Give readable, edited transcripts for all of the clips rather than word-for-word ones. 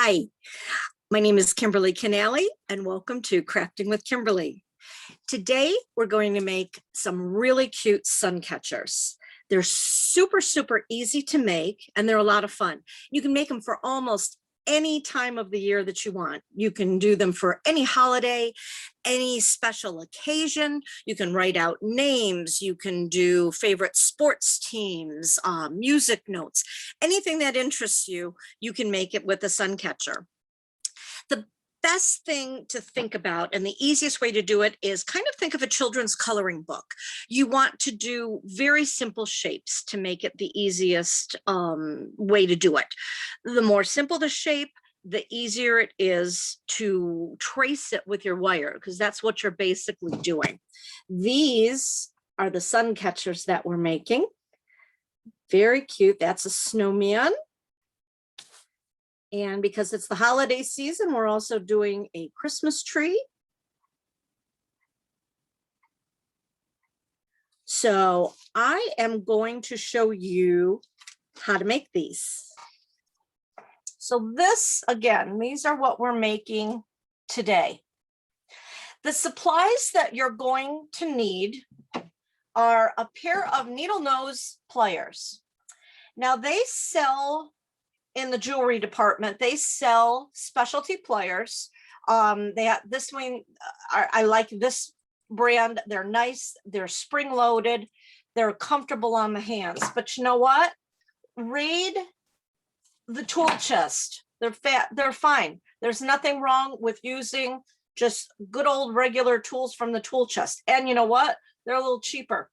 Hi, my name is Kimberly Canale, and welcome to Crafting with Kimberly. Today, we're going to make some really cute sun catchers. They're super easy to make, and they're a lot of fun. You can make them for almost any time of the year that you want. You can do them for any holiday, any special occasion. You can write out names. You can do favorite sports teams, music notes, anything that interests you, you can make it with a sun catcher. The best thing to think about and the easiest way to do it is kind of think of a children's coloring book. You want to do very simple shapes to make it the easiest way to do it. The more simple the shape, the easier it is to trace it with your wire, because that's what you're basically doing. These are the sun catchers that we're making. Very cute. That's a snowman. And because it's the holiday season, we're also doing a Christmas tree. So I am going to show you how to make these. So this, again, these are what we're making today. The supplies that you're going to need are a pair of needle nose pliers. Now they sell in the jewelry department, they sell specialty pliers. They have this one, I like this brand. They're nice, they're spring loaded, they're comfortable on the hands. But you know what? Read the tool chest. They're fine. There's nothing wrong with using just good old regular tools from the tool chest. And you know what? They're a little cheaper.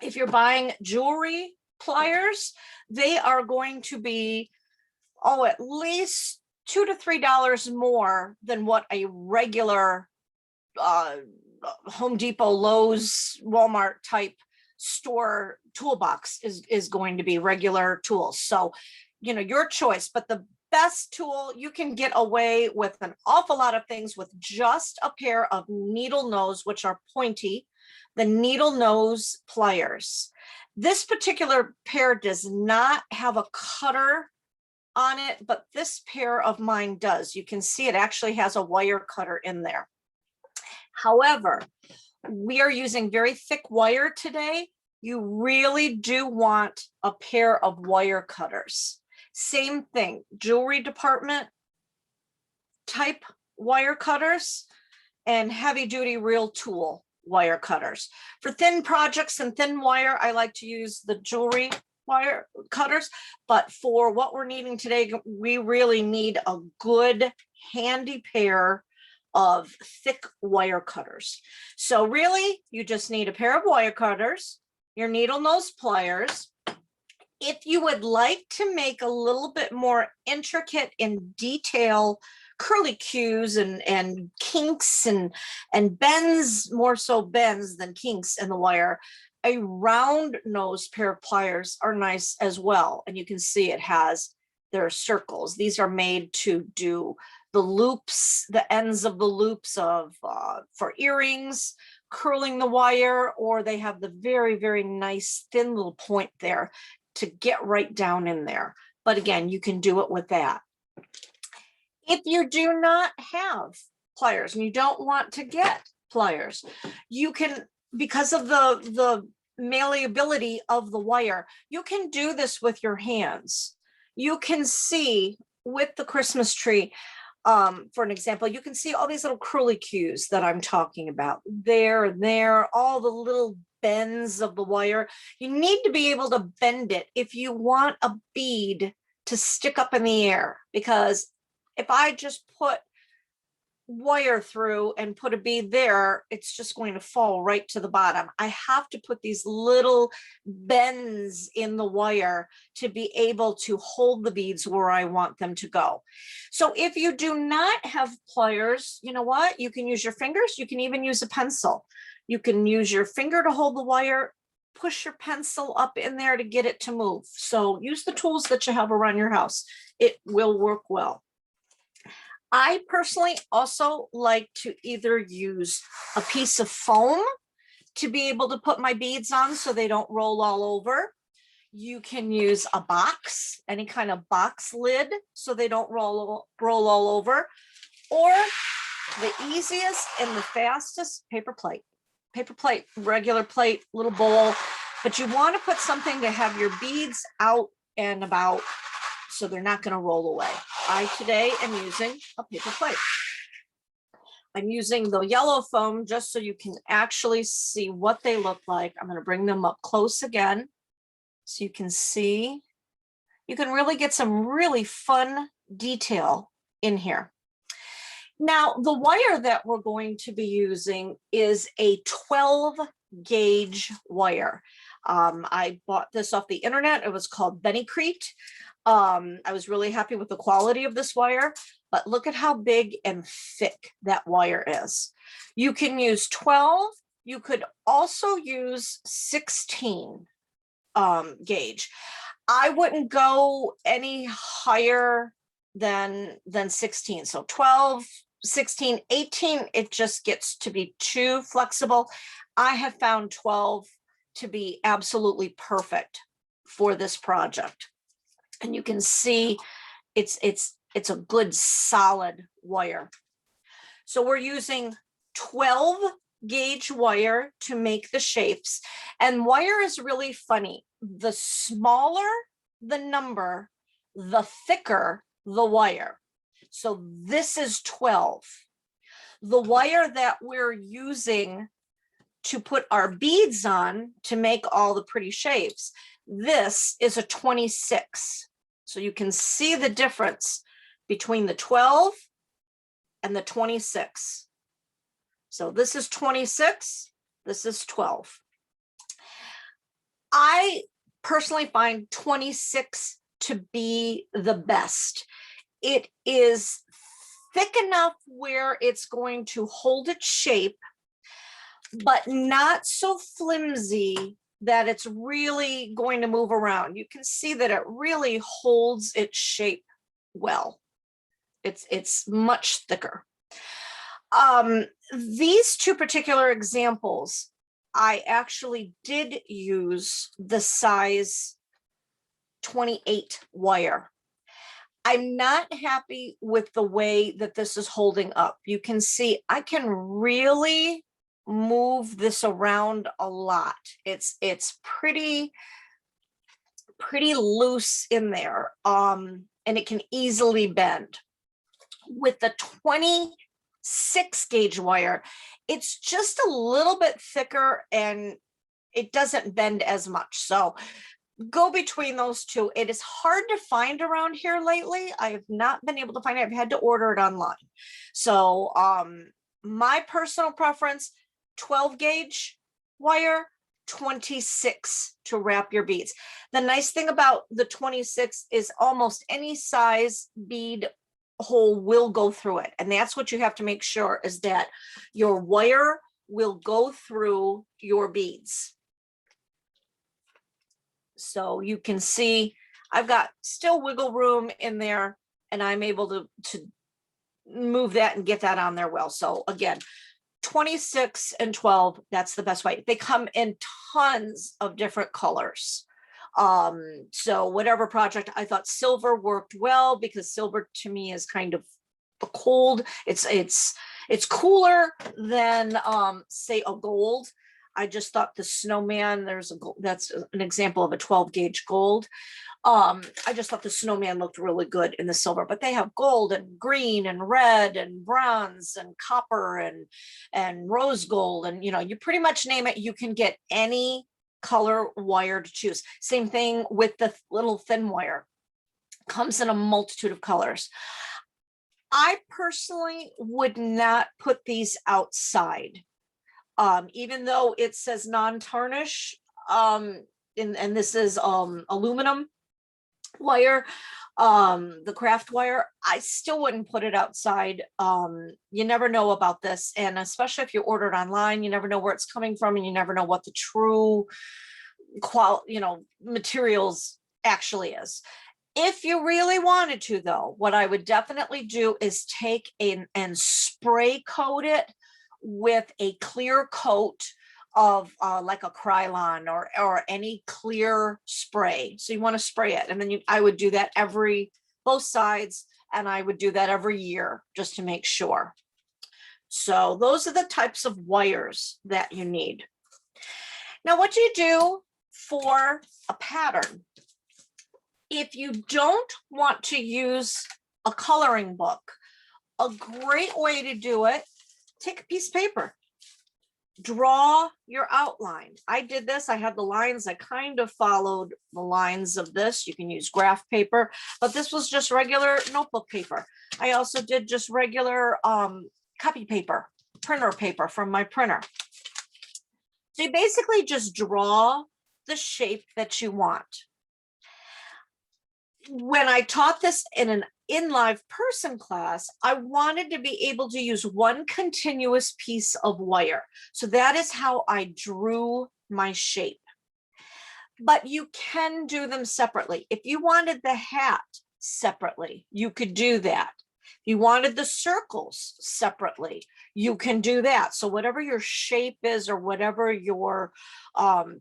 If you're buying jewelry pliers, they are going to be at least $2 to $3 more than what a regular Home Depot, Lowe's, Walmart type store toolbox is going to be, regular tools. So, you know, your choice, but the best tool, you can get away with an awful lot of things with just a pair of needle nose, which are pointy, the needle nose pliers. This particular pair does not have a cutter on it, but this pair of mine does. You can see it actually has a wire cutter in there. However, we are using very thick wire today. You really do want a pair of wire cutters. Same thing, jewelry department type wire cutters and heavy duty real tool wire cutters. For thin projects and thin wire, I like to use the jewelry wire cutters, but for what we're needing today, we really need a good handy pair of thick wire cutters. So really, you just need a pair of wire cutters, your needle nose pliers. If you would like to make a little bit more intricate in detail curly cues and kinks and bends, more so bends than kinks in the wire, a round nose pair of pliers are nice as well. And you can see it has their circles. These are made to do the loops, the ends of the loops of for earrings, curling the wire, or they have the very nice thin little point there to get right down in there. But again, you can do it with that. If you do not have pliers and you don't want to get pliers, you can, because of the malleability of the wire, you can do this with your hands. You can see with the Christmas tree, for an example, you can see all these little curly cues that I'm talking about. There, all the little bends of the wire. You need to be able to bend it if you want a bead to stick up in the air, because if I just put wire through and put a bead there, it's just going to fall right to the bottom. I have to put these little bends in the wire to be able to hold the beads where I want them to go. So if you do not have pliers, you know what? You can use your fingers. You can even use a pencil. You can use your finger to hold the wire, push your pencil up in there to get it to move. So use the tools that you have around your house. It will work well. I personally also like to either use a piece of foam to be able to put my beads on so they don't roll all over. You can use a box, any kind of box lid, so they don't roll all over, or the easiest and the fastest, paper plate, regular plate, little bowl, but you want to put something to have your beads out and about so they're not going to roll away. I today am using a paper plate. I'm using the yellow foam just so you can actually see what they look like. I'm going to bring them up close again so you can see. You can really get some really fun detail in here. Now, the wire that we're going to be using is a 12 gauge wire. I bought this off the internet. It was called Benicrete. I was really happy with the quality of this wire, but look at how big and thick that wire is. You can use 12. You could also use 16 gauge. I wouldn't go any higher than 16. So 12, 16, 18, it just gets to be too flexible. I have found 12 to be absolutely perfect for this project. And you can see it's a good solid wire. So we're using 12 gauge wire to make the shapes. And wire is really funny. The smaller the number, the thicker the wire. So this is 12. The wire that we're using to put our beads on to make all the pretty shapes, this is a 26. So you can see the difference between the 12 and the 26. So this is 26, this is 12. I personally find 26 to be the best. It is thick enough where it's going to hold its shape, but not so flimsy that it's really going to move around. You can see that it really holds its shape well. It's much thicker. These two particular examples, I actually did use the size 28 wire. I'm not happy with the way that this is holding up. You can see I can really move this around a lot. It's pretty loose in there, and it can easily bend. With the 26 gauge wire, it's just a little bit thicker and it doesn't bend as much. So go between those two. It is hard to find around here lately. I have not been able to find it. I've had to order it online. So my personal preference, 12 gauge wire, 26 to wrap your beads. The nice thing about the 26 is almost any size bead hole will go through it. And that's what you have to make sure, is that your wire will go through your beads. So you can see I've got still wiggle room in there, and I'm able to move that and get that on there well. So again, 26 and 12, that's the best way. They come in tons of different colors. So whatever project, I thought silver worked well, because silver to me is kind of a cold. It's cooler than say a gold. I just thought the snowman, that's an example of a 12 gauge gold. I just thought the snowman looked really good in the silver, but they have gold and green and red and bronze and copper and rose gold, and you pretty much name it, you can get any color wire to choose. Same thing with the little thin wire, comes in a multitude of colors. I personally would not put these outside. Even though it says non-tarnish, and this is aluminum wire, the craft wire, I still wouldn't put it outside. You never know about this, and especially if you order it online, you never know where it's coming from, and you never know what the true materials actually is. If you really wanted to, though, what I would definitely do is take and spray coat it with a clear coat of like a Krylon or any clear spray. So you want to spray it. And then I would do that both sides. And I would do that every year just to make sure. So those are the types of wires that you need. Now, what you do for a pattern, if you don't want to use a coloring book, a great way to do it, take a piece of paper, draw your outline. I did this, I had the lines, I kind of followed the lines of this. You can use graph paper, but this was just regular notebook paper. I also did just regular copy paper, printer paper from my printer. So you basically just draw the shape that you want. When I taught this in an in-live person class, I wanted to be able to use one continuous piece of wire. So that is how I drew my shape. But you can do them separately. If you wanted the hat separately, you could do that. If you wanted the circles separately, you can do that. So whatever your shape is or whatever your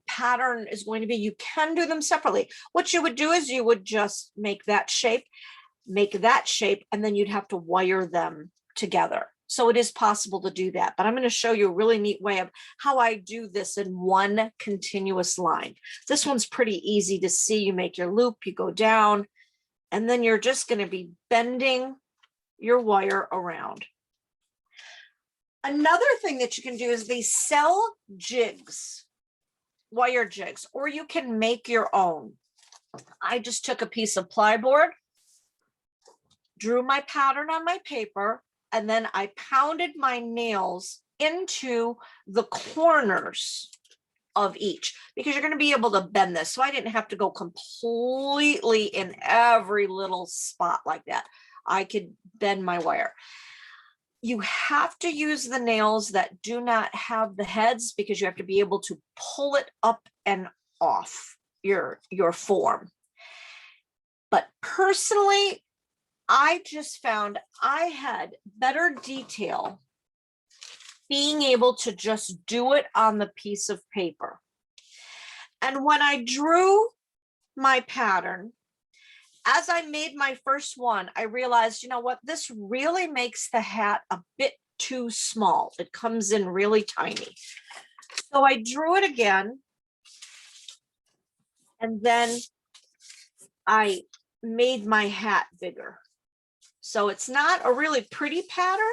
pattern is going to be, you can do them separately. What you would do is you would just make that shape, and then you'd have to wire them together. So it is possible to do that, but I'm going to show you a really neat way of how I do this in one continuous line. This one's pretty easy to see. You make your loop, you go down, and then you're just going to be bending your wire around. Another thing that you can do is they sell jigs, wire jigs, or you can make your own. I just took a piece of plyboard, drew my pattern on my paper, and then I pounded my nails into the corners of each, because you're going to be able to bend this. So I didn't have to go completely in every little spot like that. I could bend my wire. You have to use the nails that do not have the heads, because you have to be able to pull it up and off your form. But personally, I just found I had better detail being able to just do it on the piece of paper. And when I drew my pattern, as I made my first one, I realized, you know what, this really makes the hat a bit too small. It comes in really tiny. So I drew it again, and then I made my hat bigger. So it's not a really pretty pattern,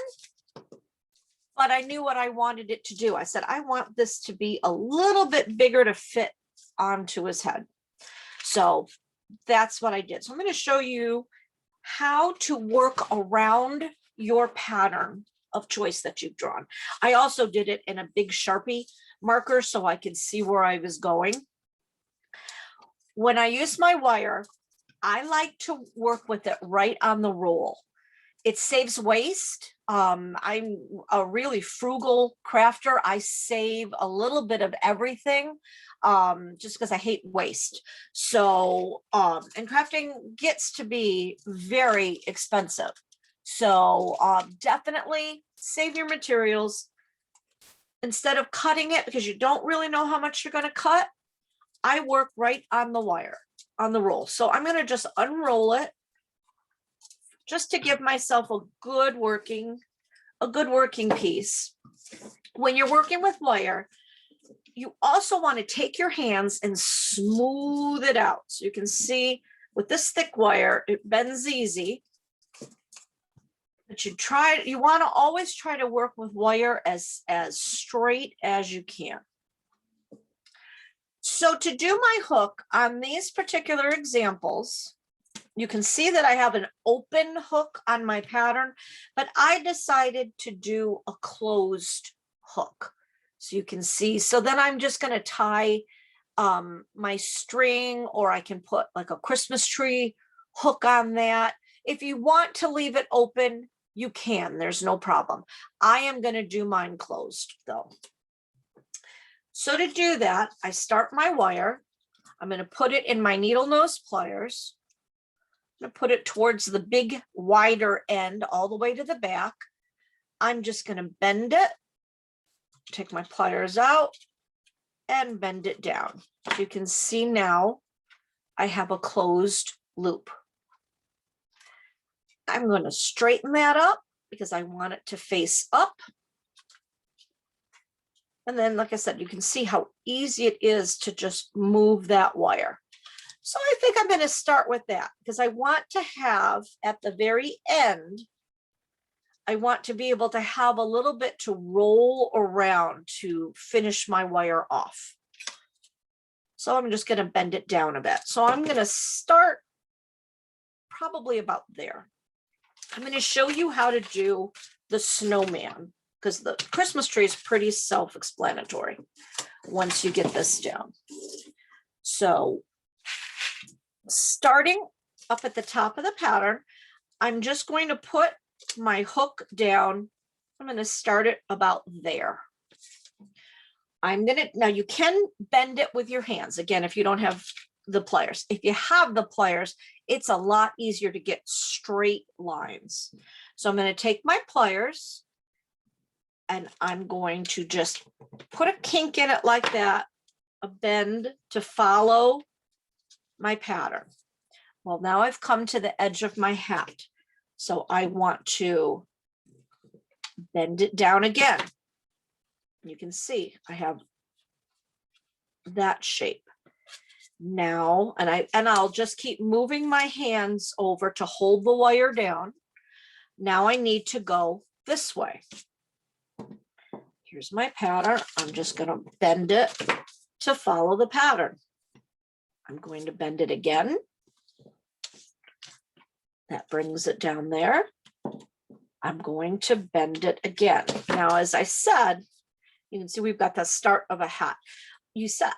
but I knew what I wanted it to do. I said, I want this to be a little bit bigger to fit onto his head. So that's what I did. So I'm going to show you how to work around your pattern of choice that you've drawn. I also did it in a big Sharpie marker so I could see where I was going. When I use my wire, I like to work with it right on the roll. It saves waste. I'm a really frugal crafter. I save a little bit of everything just because I hate waste. So, and crafting gets to be very expensive. So definitely save your materials. Instead of cutting it because you don't really know how much you're going to cut, I work right on the wire, on the roll. So I'm going to just unroll it just to give myself a good working piece. When you're working with wire, you also want to take your hands and smooth it out. So you can see with this thick wire, it bends easy. But you want to always try to work with wire as straight as you can. So to do my hook on these particular examples, you can see that I have an open hook on my pattern, but I decided to do a closed hook. So you can see, so then I'm just going to tie my string, or I can put like a Christmas tree hook on that. If you want to leave it open, you can, there's no problem. I am going to do mine closed though. So to do that, I start my wire. I'm going to put it in my needle nose pliers. I'm going to put it towards the big wider end all the way to the back. I'm just going to bend it, take my pliers out, and bend it down. You can see now I have a closed loop. I'm going to straighten that up because I want it to face up. And then, like I said, you can see how easy it is to just move that wire. So I think I'm going to start with that because I want to have at the very end, I want to be able to have a little bit to roll around to finish my wire off. So I'm just going to bend it down a bit. So I'm going to start probably about there. I'm going to show you how to do the snowman because the Christmas tree is pretty self-explanatory once you get this down. So starting up at the top of the pattern, I'm just going to put my hook down. I'm going to start it about there. Now you can bend it with your hands. Again, if you don't have the pliers. If you have the pliers, it's a lot easier to get straight lines. So I'm going to take my pliers and I'm going to just put a kink in it like that, a bend to follow my pattern. Well, now I've come to the edge of my hat. So I want to bend it down again. You can see I have that shape. Now, and I'll just keep moving my hands over to hold the wire down. Now I need to go this way. Here's my pattern. I'm just going to bend it to follow the pattern. I'm going to bend it again. That brings it down there. I'm going to bend it again. Now, as I said, you can see we've got the start of a hat.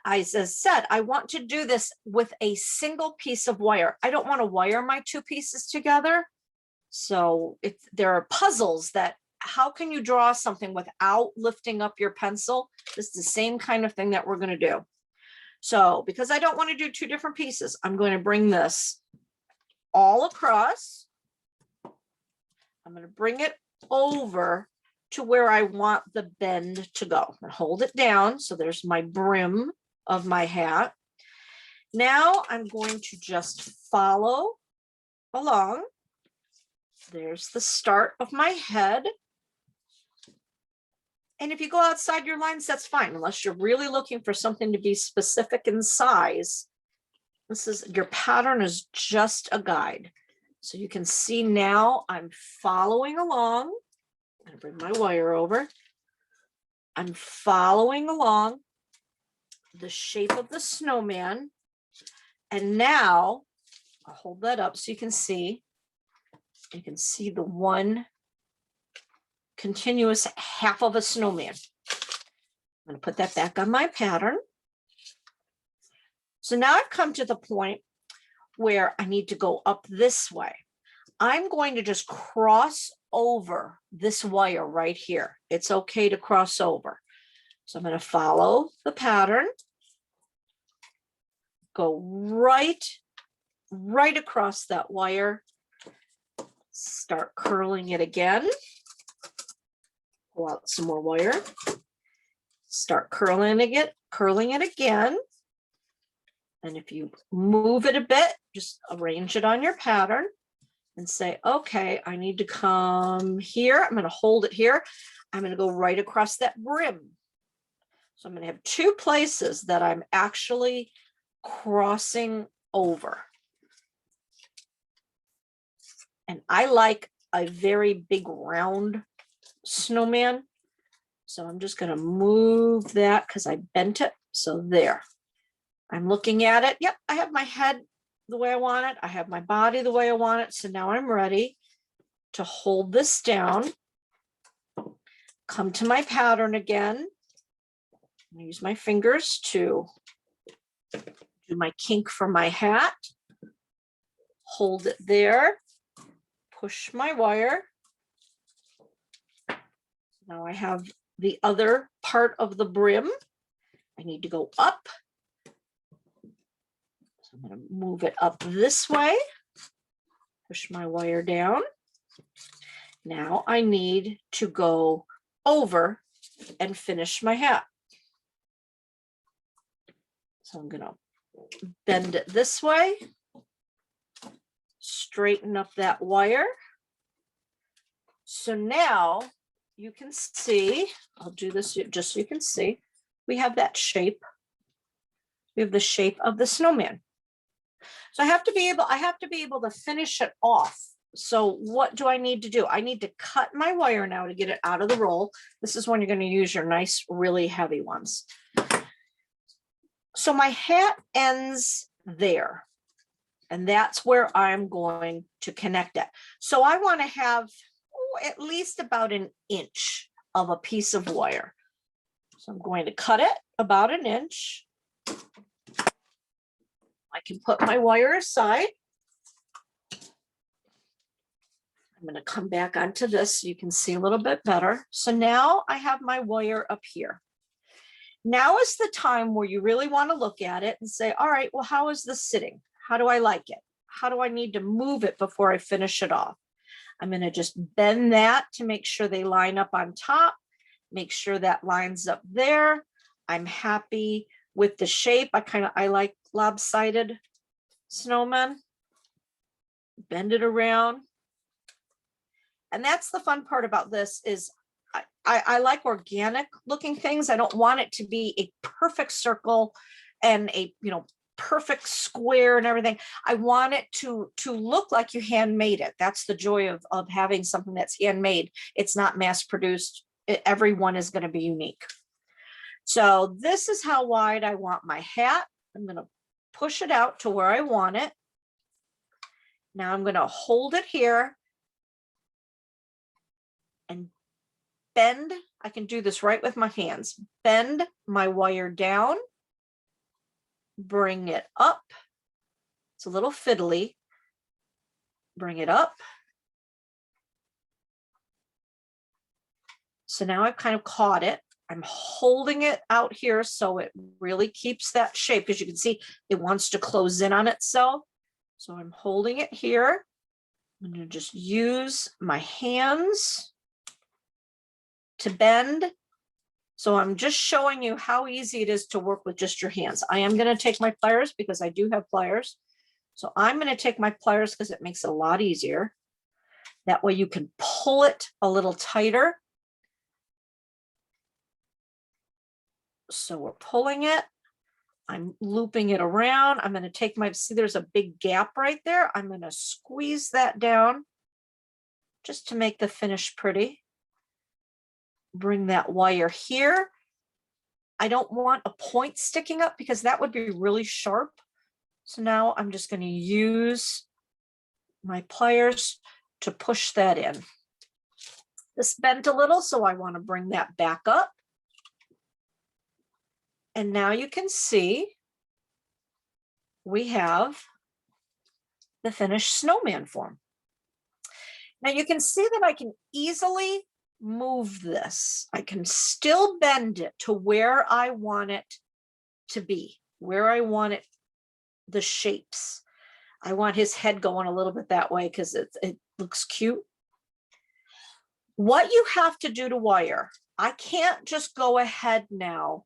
I said, I want to do this with a single piece of wire. I don't want to wire my two pieces together. So there are puzzles that, how can you draw something without lifting up your pencil? This is the same kind of thing that we're going to do. So because I don't want to do two different pieces, I'm going to bring this all across. I'm going to bring it over to where I want the bend to go and hold it down. So there's my brim of my hat. Now I'm going to just follow along. There's the start of my head. And if you go outside your lines, that's fine, unless you're really looking for something to be specific in size. Your pattern is just a guide. So you can see now I'm following along. I'm going to bring my wire over. I'm following along the shape of the snowman. And now I'll hold that up so you can see the one continuous half of a snowman. I'm going to put that back on my pattern. So now I've come to the point where I need to go up this way. I'm going to just cross over this wire right here. It's okay to cross over. So I'm going to follow the pattern, go right across that wire, start curling it again, pull out some more wire, start curling it again. And if you move it a bit, just arrange it on your pattern and say, okay, I need to come here. I'm going to hold it here. I'm going to go right across that brim. So I'm going to have two places that I'm actually crossing over. And I like a very big round snowman. So I'm just going to move that because I bent it. So there. I'm looking at it. Yep, I have my head the way I want it. I have my body the way I want it. So now I'm ready to hold this down. Come to my pattern again. I use my fingers to do my kink for my hat. Hold it there. Push my wire. Now I have the other part of the brim. I need to go up. So I'm going to move it up this way. Push my wire down. Now I need to go over and finish my hat. So I'm gonna bend it this way, straighten up that wire. So now you can see, I'll do this just so you can see, we have that shape. We have the shape of the snowman. So I have to be able to finish it off. So what do I need to do? I need to cut my wire now to get it out of the roll. This is when you're going to use your nice, really heavy ones. So my hat ends there, and that's where I'm going to connect it. So I want to have at least about an inch of a piece of wire. So I'm going to cut it about an inch. I can put my wire aside. I'm going to come back onto this so you can see a little bit better. So now I have my wire up here. Now is the time where you really want to look at it and say, all right, well, how is this sitting? How do I like it? How do I need to move it before I finish it off? I'm going to just bend that to make sure they line up on top. Make sure that lines up there. I'm happy with the shape. I like lopsided snowmen. Bend it around. And that's the fun part about this is I like organic looking things. I don't want it to be a perfect circle and a, perfect square and everything. I want it to look like you handmade it. That's the joy of having something that's handmade. It's not mass produced. Everyone is going to be unique. So this is how wide I want my hat. I'm going to push it out to where I want it. Now I'm going to hold it here and bend. I can do this right with my hands. Bend my wire down, bring it up. It's a little fiddly. Bring it up. So now I've kind of caught it. I'm holding it out here so it really keeps that shape, because you can see it wants to close in on itself. So I'm holding it here. I'm going to just use my hands to bend. So I'm just showing you how easy it is to work with just your hands. I am going to take my pliers because I do have pliers. So I'm going to take my pliers because it makes it a lot easier. That way you can pull it a little tighter. So we're pulling it. I'm looping it around. I'm going to take see, there's a big gap right there. I'm going to squeeze that down just to make the finish pretty. Bring that wire here. I don't want a point sticking up because that would be really sharp. So now I'm just going to use my pliers to push that in. This bent a little, so I want to bring that back up. And now you can see we have the finished snowman form. Now you can see that I can easily move this. I can still bend it to where I want it to be, where I want it, the shapes. I want his head going a little bit that way because it looks cute. What you have to do to wire, I can't just go ahead now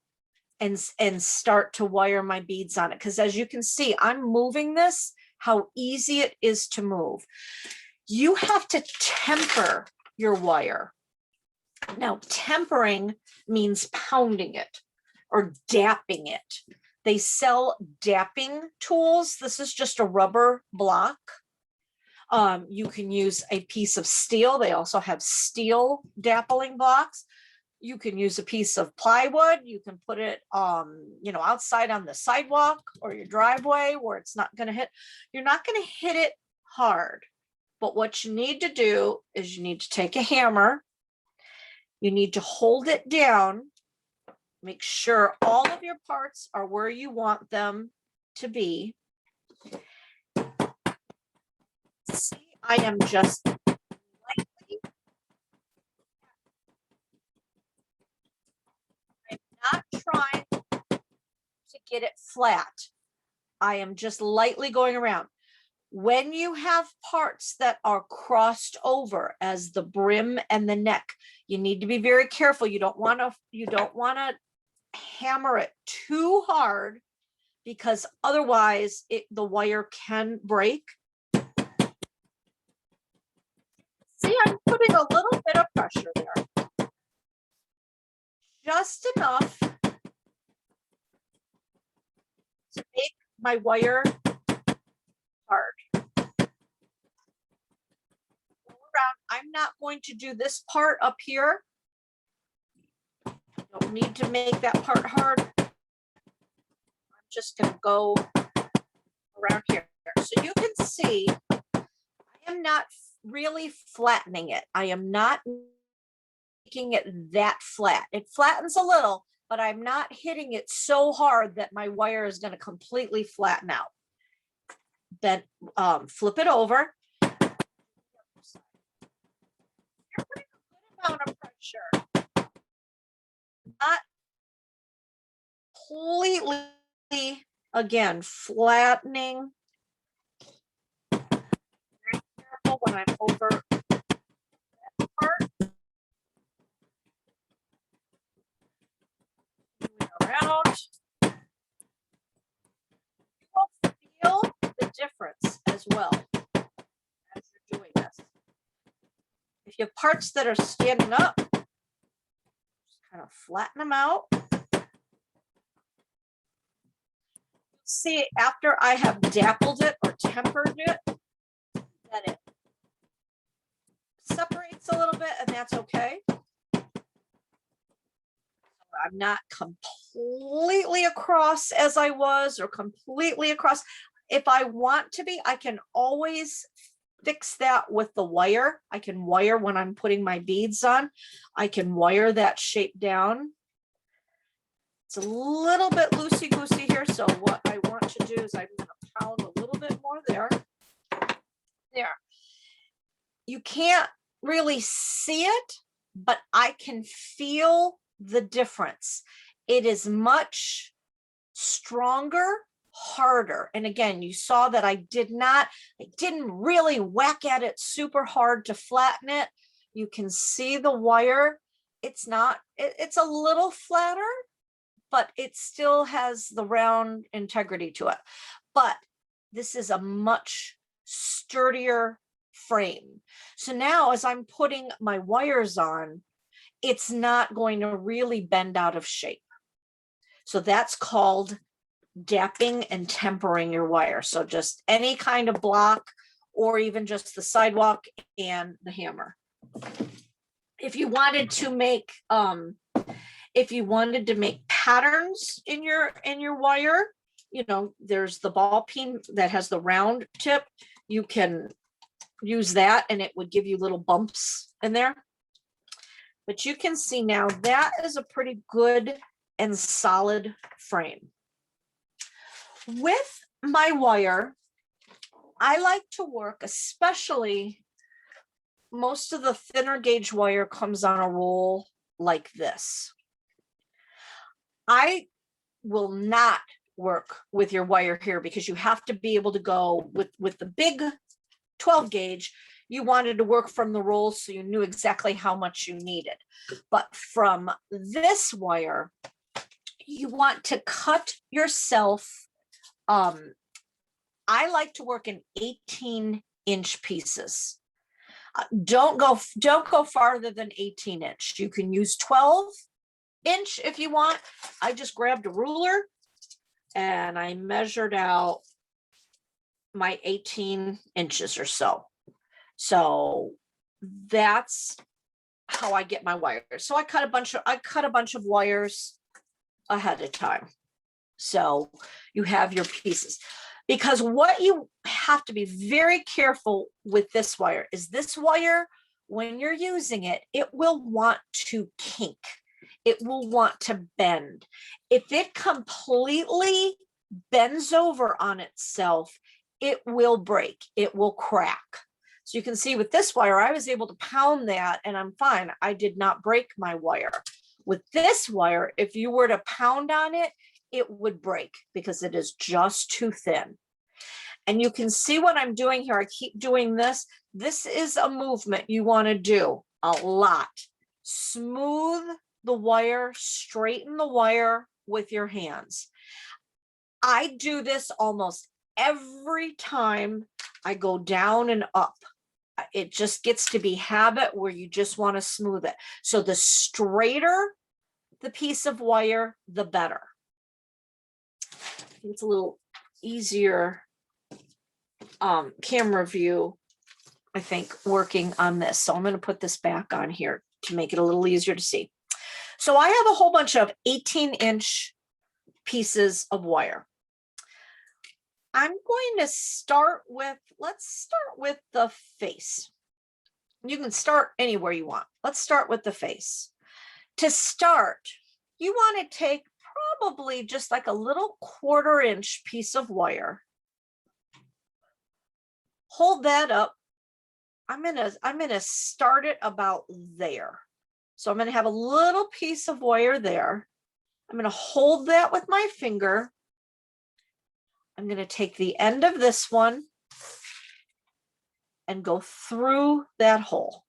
and start to wire my beads on it, because as you can see, I'm moving this, how easy it is to move. You have to temper your wire. Now, tempering means pounding it or dapping it. They sell dapping tools. This is just a rubber block. You can use a piece of steel. They also have steel dappling blocks. You can use a piece of plywood. You can put it, outside on the sidewalk or your driveway where it's not going to hit. You're not going to hit it hard. But what you need to do is you need to take a hammer. You need to hold it down. Make sure all of your parts are where you want them to be. See, I am just lightly. I'm not trying to get it flat. I am just lightly going around. When you have parts that are crossed over as the brim and the neck, you need to be very careful. You don't want to hammer it too hard because otherwise the wire can break. See, I'm putting a little bit of pressure there. Just enough to make my wire hard. Go around. I'm not going to do this part up here. Don't need to make that part hard. I'm just going to go around here. So you can see I am not really flattening it. I am not making it that flat. It flattens a little, but I'm not hitting it so hard that my wire is going to completely flatten out. Then flip it over. You're putting a good amount of pressure. Not completely, again, flattening. Very careful when I'm over that part. Around. You will feel the difference as well as you're doing this. If you have parts that are standing up, just kind of flatten them out. See, after I have dappled it or tempered it, that it separates a little bit, and that's okay. I'm not completely across as I was, or completely across. If I want to be, I can always fix that with the wire. I can wire when I'm putting my beads on. I can wire that shape down. It's a little bit loosey-goosey here, so what I want to do is I'm going to pound a little bit more there. There. You can't really see it, but I can feel the difference. It is much stronger, harder. And again, you saw that I didn't really whack at it super hard to flatten it. You can see the wire. It's a little flatter, but it still has the round integrity to it. But this is a much sturdier frame. So now as I'm putting my wires on, it's not going to really bend out of shape. So that's called dapping and tempering your wire. So just any kind of block, or even just the sidewalk and the hammer. If you wanted to make patterns in your wire, you know, there's the ball peen that has the round tip. You can use that and it would give you little bumps in there. But you can see now that is a pretty good and solid frame. With my wire, I like to work, especially most of the thinner gauge wire comes on a roll like this. I will not work with your wire here because you have to be able to go with the big 12 gauge. You wanted to work from the roll so you knew exactly how much you needed. But from this wire, you want to cut yourself. I like to work in 18-inch pieces. Don't go farther than 18-inch. You can use 12-inch if you want. I just grabbed a ruler and I measured out my 18 inches or so. So that's how I get my wires. So I cut a bunch of wires ahead of time. So you have your pieces. Because what you have to be very careful with this wire is this wire, when you're using it, it will want to kink. It will want to bend. If it completely bends over on itself, it will break. It will crack. So you can see with this wire, I was able to pound that and I'm fine. I did not break my wire. With this wire, if you were to pound on it, it would break because it is just too thin. And you can see what I'm doing here. I keep doing this. This is a movement you want to do a lot. Smooth the wire, straighten the wire with your hands. I do this almost every time I go down and up. It just gets to be habit where you just want to smooth it. So the straighter the piece of wire, the better. It's a little easier camera view, I think, working on this. So I'm going to put this back on here to make it a little easier to see. So I have a whole bunch of 18-inch pieces of wire. I'm going to start with, let's start with the face. You can start anywhere you want. Let's start with the face. To start, you want to take probably just like a little 1/4-inch piece of wire. Hold that up. I'm gonna start it about there. So I'm gonna have a little piece of wire there. I'm gonna hold that with my finger. I'm gonna take the end of this one and go through that hole.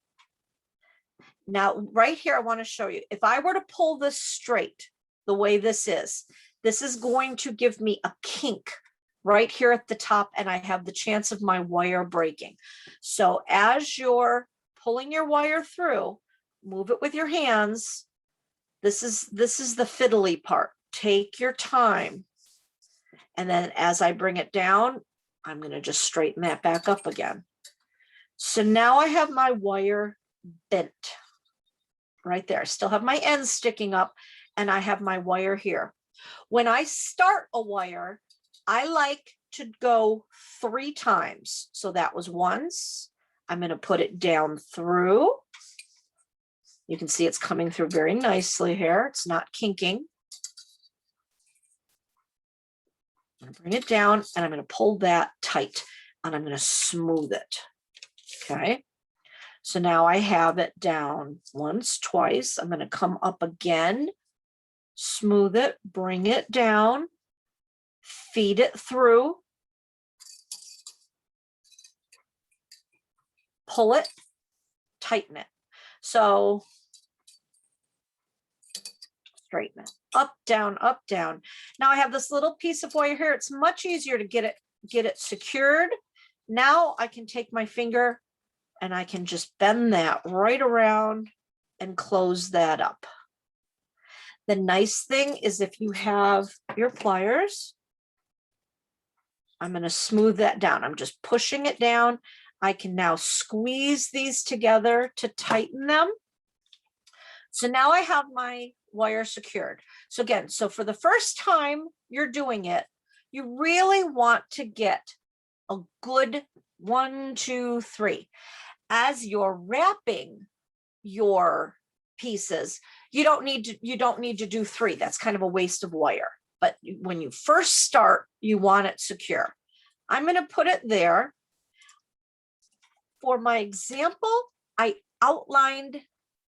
Now, right here, I want to show you, if I were to pull this straight the way this is going to give me a kink right here at the top, and I have the chance of my wire breaking. So as you're pulling your wire through, move it with your hands. This is the fiddly part. Take your time. And then as I bring it down, I'm going to just straighten that back up again. So now I have my wire bent right there. I still have my ends sticking up, and I have my wire here. When I start a wire, I like to go 3 times. So that was once. I'm going to put it down through. You can see it's coming through very nicely here. It's not kinking. I'm going to bring it down, and I'm going to pull that tight, and I'm going to smooth it. Okay. So now I have it down once, twice. I'm going to come up again, smooth it, bring it down, feed it through, pull it, tighten it. So straighten it, up, down, up, down. Now I have this little piece of wire here. It's much easier to get it secured. Now I can take my finger and I can just bend that right around and close that up. The nice thing is if you have your pliers, I'm going to smooth that down. I'm just pushing it down. I can now squeeze these together to tighten them. So now I have my wire secured. So again, so for the first time you're doing it, you really want to get a good 1, 2, 3. As you're wrapping your pieces, you don't need to do 3. That's kind of a waste of wire. But when you first start, you want it secure. I'm going to put it there. For my example, I outlined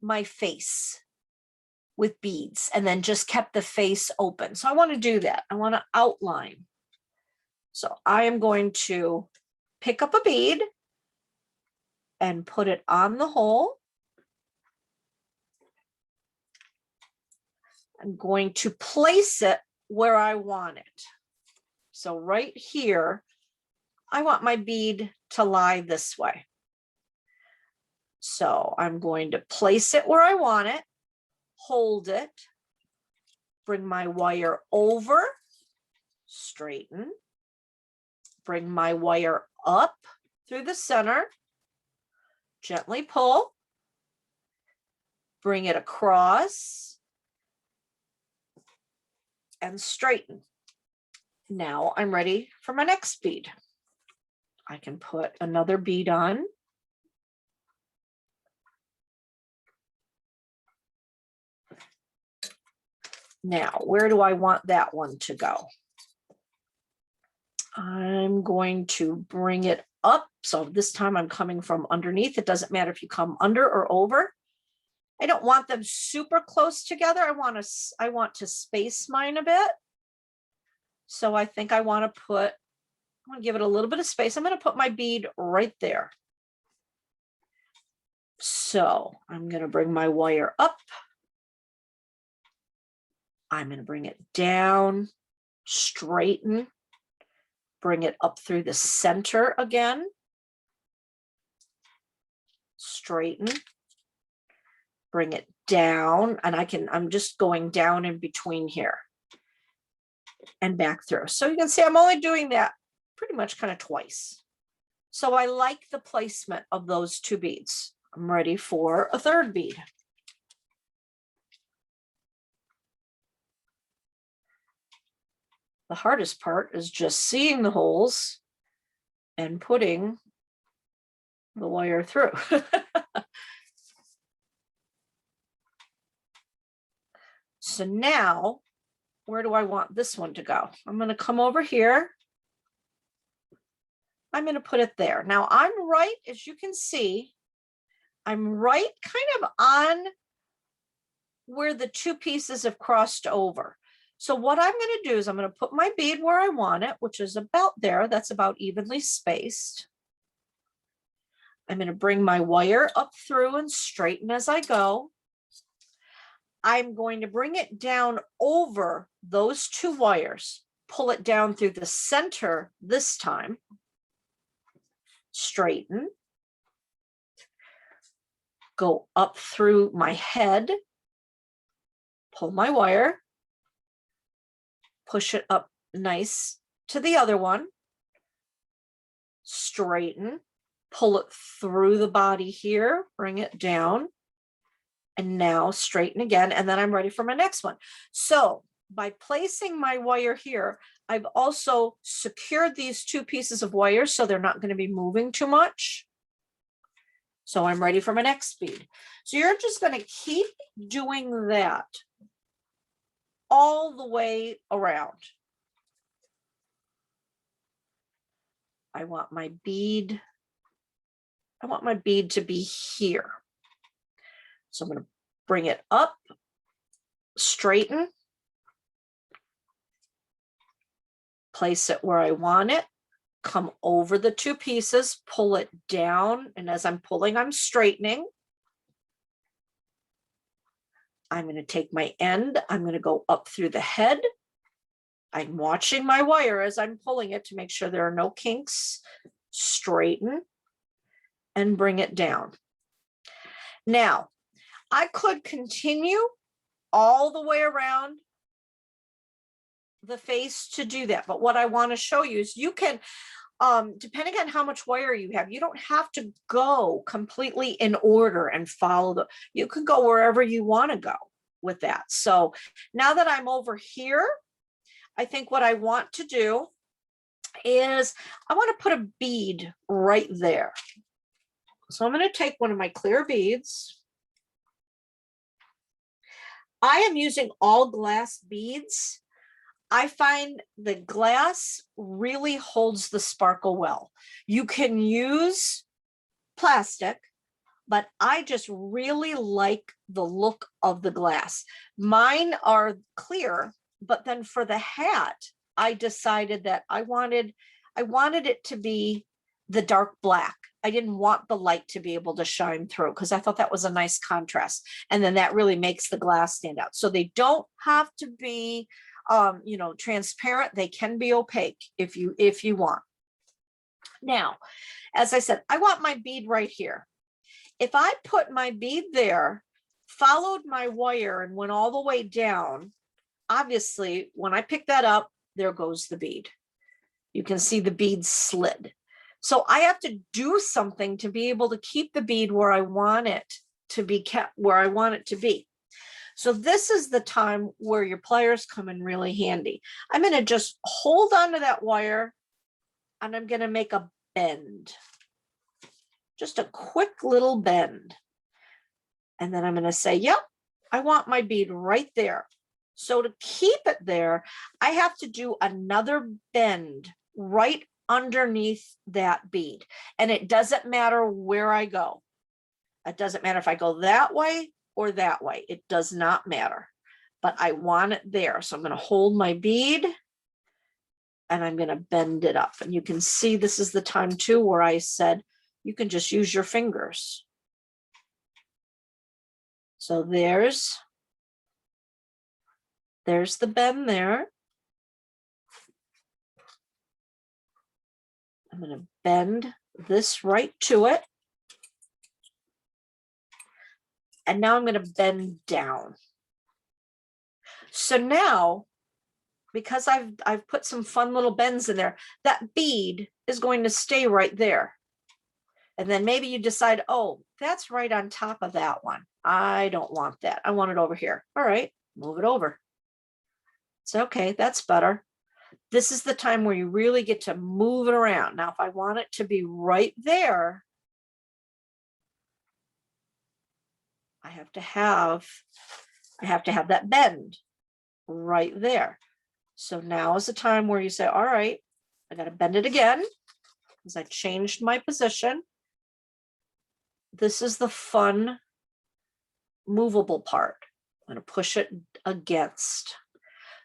my face with beads and then just kept the face open. So I want to do that. I want to outline. So I am going to pick up a bead and put it on the hole. I'm going to place it where I want it. So right here, I want my bead to lie this way. So I'm going to place it where I want it, hold it, bring my wire over, straighten, bring my wire up through the center, gently pull, bring it across, and straighten. Now I'm ready for my next bead. I can put another bead on. Now, where do I want that one to go? I'm going to bring it up. So this time I'm coming from underneath. It doesn't matter if you come under or over. I don't want them super close together. I want to space mine a bit. So I think I want to give it a little bit of space. I'm going to put my bead right there. So I'm going to bring my wire up. I'm going to bring it down. straighten, bring it up through the center again, straighten, bring it down, and I'm just going down in between here and back through. So you can see I'm only doing that pretty much kind of twice. So I like the placement of those two beads. I'm ready for a third bead. The hardest part is just seeing the holes and putting the wire through. So now, where do I want this one to go? I'm going to come over here. I'm going to put it there. Now I'm right, as you can see, I'm right kind of on where the two pieces have crossed over. So what I'm going to do is I'm going to put my bead where I want it, which is about there. That's about evenly spaced. I'm going to bring my wire up through and straighten as I go. I'm going to bring it down over those two wires, pull it down through the center this time, straighten, go up through my head, pull my wire, push it up nice to the other one, straighten, pull it through the body here, bring it down, and now straighten again, and then I'm ready for my next one. So by placing my wire here, I've also secured these two pieces of wire so they're not going to be moving too much. So I'm ready for my next bead. So you're just going to keep doing that all the way around. I want my bead to be here. So I'm going to bring it up, straighten, place it where I want it, come over the two pieces, pull it down, and as I'm pulling, I'm straightening. I'm going to take my end, I'm going to go up through the head. I'm watching my wire as I'm pulling it to make sure there are no kinks. Straighten and bring it down. Now, I could continue all the way around the face to do that, but what I want to show you is you can, depending on how much wire you have, you don't have to go completely in order and follow you can go wherever you want to go with that. So now that I'm over here, I think what I want to do is I want to put a bead right there. So I'm going to take one of my clear beads. I am using all glass beads. I find the glass really holds the sparkle well. You can use plastic, but I just really like the look of the glass. Mine are clear, but then for the hat, I decided that I wanted it to be the dark black. I didn't want the light to be able to shine through because I thought that was a nice contrast. And then that really makes the glass stand out. So they don't have to be, transparent. They can be opaque if you want. Now, as I said, I want my bead right here. If I put my bead there, followed my wire and went all the way down, obviously when I pick that up, there goes the bead. You can see the bead slid. So I have to do something to be able to keep the bead where I want it to be kept, where I want it to be. So this is the time where your pliers come in really handy. I'm going to just hold onto that wire and I'm going to make a bend. Just a quick little bend. And then I'm going to say, yep, I want my bead right there. So to keep it there, I have to do another bend right underneath that bead. And it doesn't matter where I go. It doesn't matter if I go that way or that way. It does not matter. But I want it there. So I'm going to hold my bead and I'm going to bend it up. And you can see this is the time too where I said you can just use your fingers. So there's the bend there. I'm going to bend this right to it. And now I'm going to bend down. So now, because I've put some fun little bends in there, that bead is going to stay right there. And then maybe you decide, oh, that's right on top of that one. I don't want that. I want it over here. All right, move it over. It's okay, that's better. This is the time where you really get to move it around. Now, if I want it to be right there, I have to have that bend right there. So now is the time where you say, all right, I got to bend it again because I changed my position. This is the fun movable part. I'm going to push it against.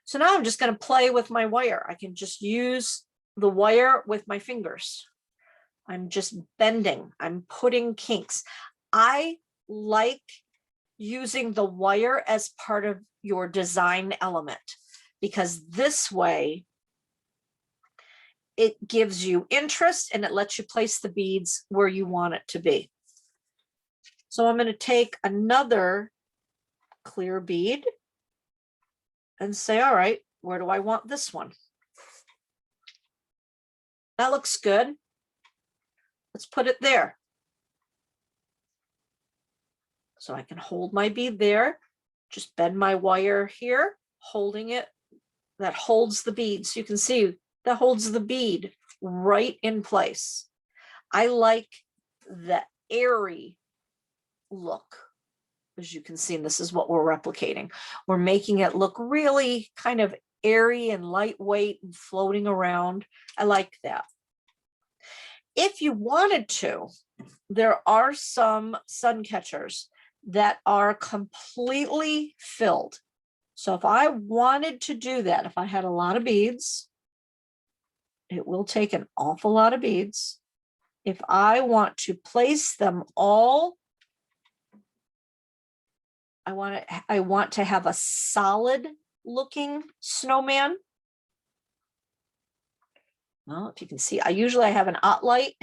So now I'm just going to play with my wire. I can just use the wire with my fingers. I'm just bending. I'm putting kinks. I like using the wire as part of your design element because this way it gives you interest and it lets you place the beads where you want it to be. So I'm going to take another clear bead and say, all right, where do I want this one? That looks good. Let's put it there. So I can hold my bead there, just bend my wire here, holding it. That holds the bead. So you can see that holds the bead right in place. I like the airy look. As you can see, and this is what we're replicating. We're making it look really kind of airy and lightweight and floating around. I like that. If you wanted to, there are some sun catchers that are completely filled. So if I wanted to do that, if I had a lot of beads, it will take an awful lot of beads. If I want to place them all, I want to have a solid looking snowman. Well, if you can see, I usually have an light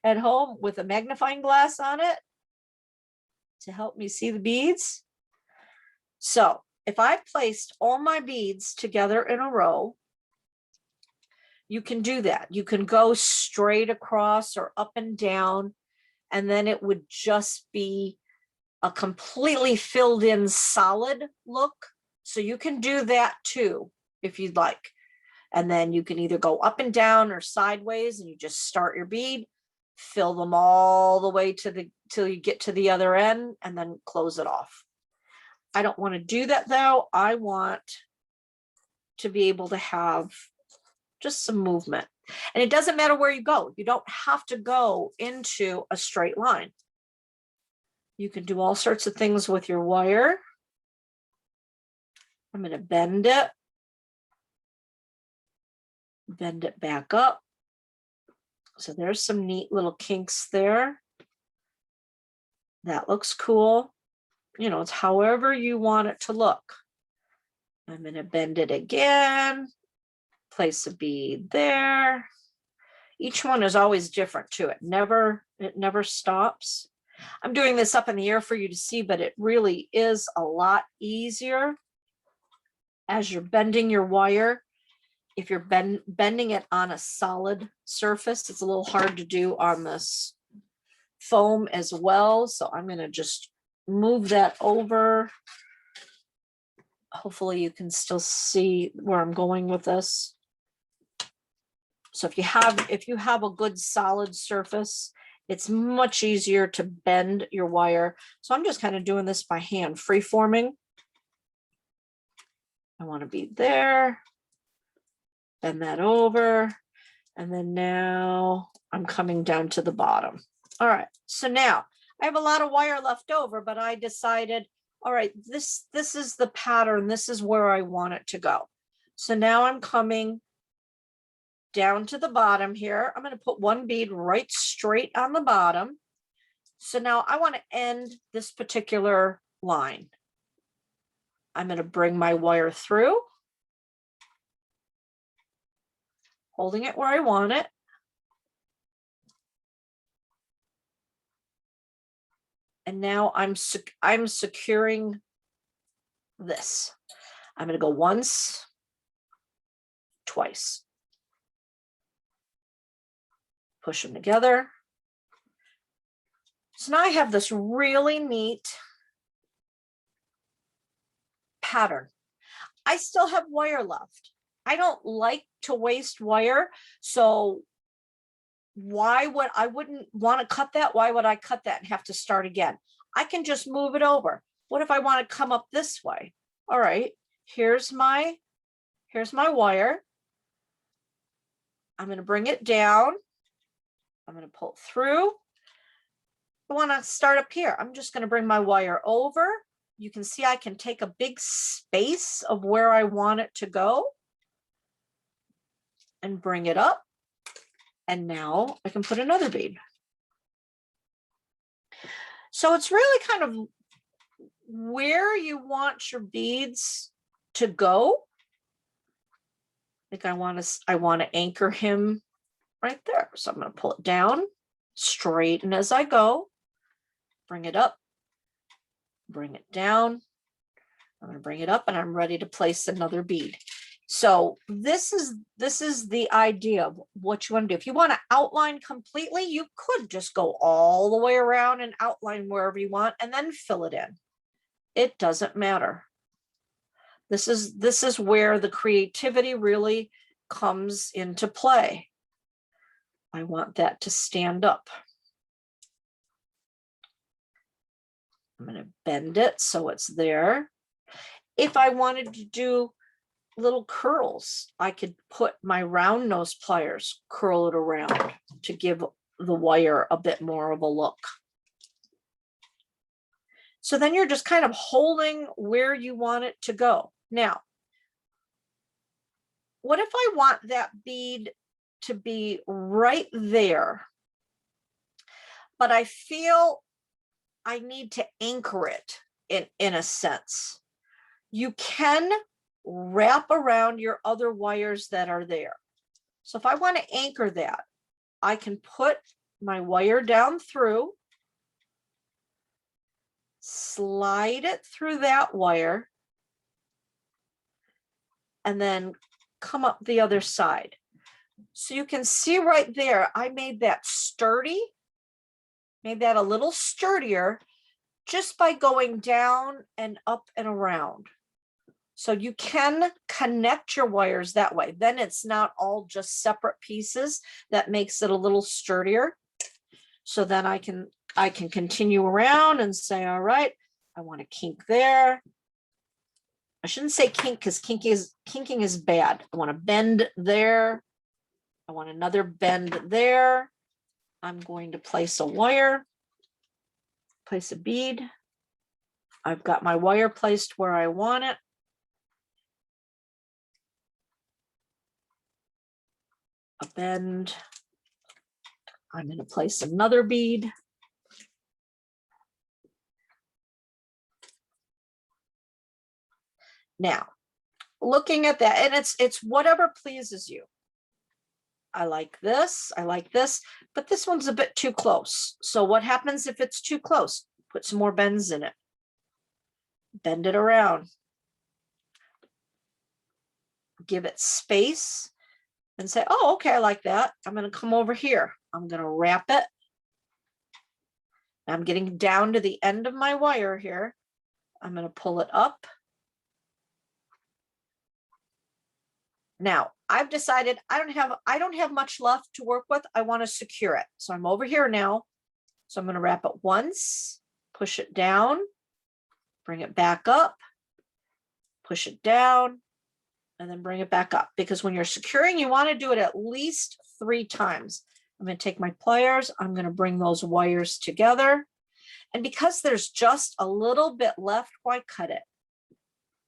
at home with a magnifying glass on it to help me see the beads. So if I placed all my beads together in a row, you can do that. You can go straight across or up and down, and then it would just be a completely filled in solid look. So you can do that too, if you'd like. And then you can either go up and down or sideways, and you just start your bead, fill them all the way till you get to the other end, and then close it off. I don't want to do that though. I want to be able to have just some movement. And it doesn't matter where you go. You don't have to go into a straight line. You can do all sorts of things with your wire. I'm going to bend it back up. So there's some neat little kinks there. That looks cool. You know, it's however you want it to look. I'm going to bend it again, place a bead there. Each one is always different too. It never stops. I'm doing this up in the air for you to see, but it really is a lot easier as you're bending your wire. If you're bending it on a solid surface, it's a little hard to do on this foam as well. So I'm going to just move that over. Hopefully you can still see where I'm going with this. So if you have a good solid surface, it's much easier to bend your wire. So I'm just kind of doing this by hand, free forming. I want to be there, bend that over, and then now I'm coming down to the bottom. All right, so now I have a lot of wire left over, but I decided, all right, this is the pattern. This is where I want it to go. So now I'm coming down to the bottom here. I'm going to put one bead right straight on the bottom. So now I want to end this particular line. I'm going to bring my wire through, holding it where I want it. And now I'm securing this. I'm going to go once, twice. Push them together. So now I have this really neat pattern. I still have wire left. I don't like to waste wire. So I wouldn't want to cut that? Why would I cut that and have to start again? I can just move it over. What if I want to come up this way? All right, here's my wire. I'm going to bring it down. I'm going to pull it through. I want to start up here. I'm just going to bring my wire over. You can see I can take a big space of where I want it to go and bring it up. And now I can put another bead. So it's really kind of where you want your beads to go. I think I want to anchor him right there. So I'm going to pull it down, straighten as I go, bring it up, bring it down. I'm going to bring it up and I'm ready to place another bead. So this is the idea of what you want to do. If you want to outline completely, you could just go all the way around and outline wherever you want and then fill it in. It doesn't matter. This is where the creativity really comes into play. I want that to stand up. I'm going to bend it so it's there. If I wanted to do little curls, I could put my round nose pliers, curl it around to give the wire a bit more of a look. So then you're just kind of holding where you want it to go. Now, what if I want that bead to be right there, but I feel I need to anchor it in a sense? You can wrap around your other wires that are there. So if I want to anchor that, I can put my wire down through, slide it through that wire, and then come up the other side. So you can see right there, I made that sturdy, made that a little sturdier just by going down and up and around. So you can connect your wires that way. Then it's not all just separate pieces. That makes it a little sturdier. So then I can continue around and say, all right, I want to kink there. I shouldn't say kink because kinking is bad. I want to bend there. I want another bend there. I'm going to place a wire, place a bead. I've got my wire placed where I want it. A bend. I'm going to place another bead. Now, looking at that, and it's whatever pleases you. I like this, but this one's a bit too close. So what happens if it's too close? Put some more bends in it. Bend it around. Give it space and say, oh, okay, I like that. I'm going to come over here. I'm going to wrap it. I'm getting down to the end of my wire here. I'm going to pull it up. Now, I've decided I don't have much left to work with. I want to secure it. So I'm over here now. So I'm going to wrap it once, push it down, bring it back up, push it down, and then bring it back up. Because when you're securing, you want to do it at least 3 times. I'm going to take my pliers. I'm going to bring those wires together. And because there's just a little bit left, why cut it?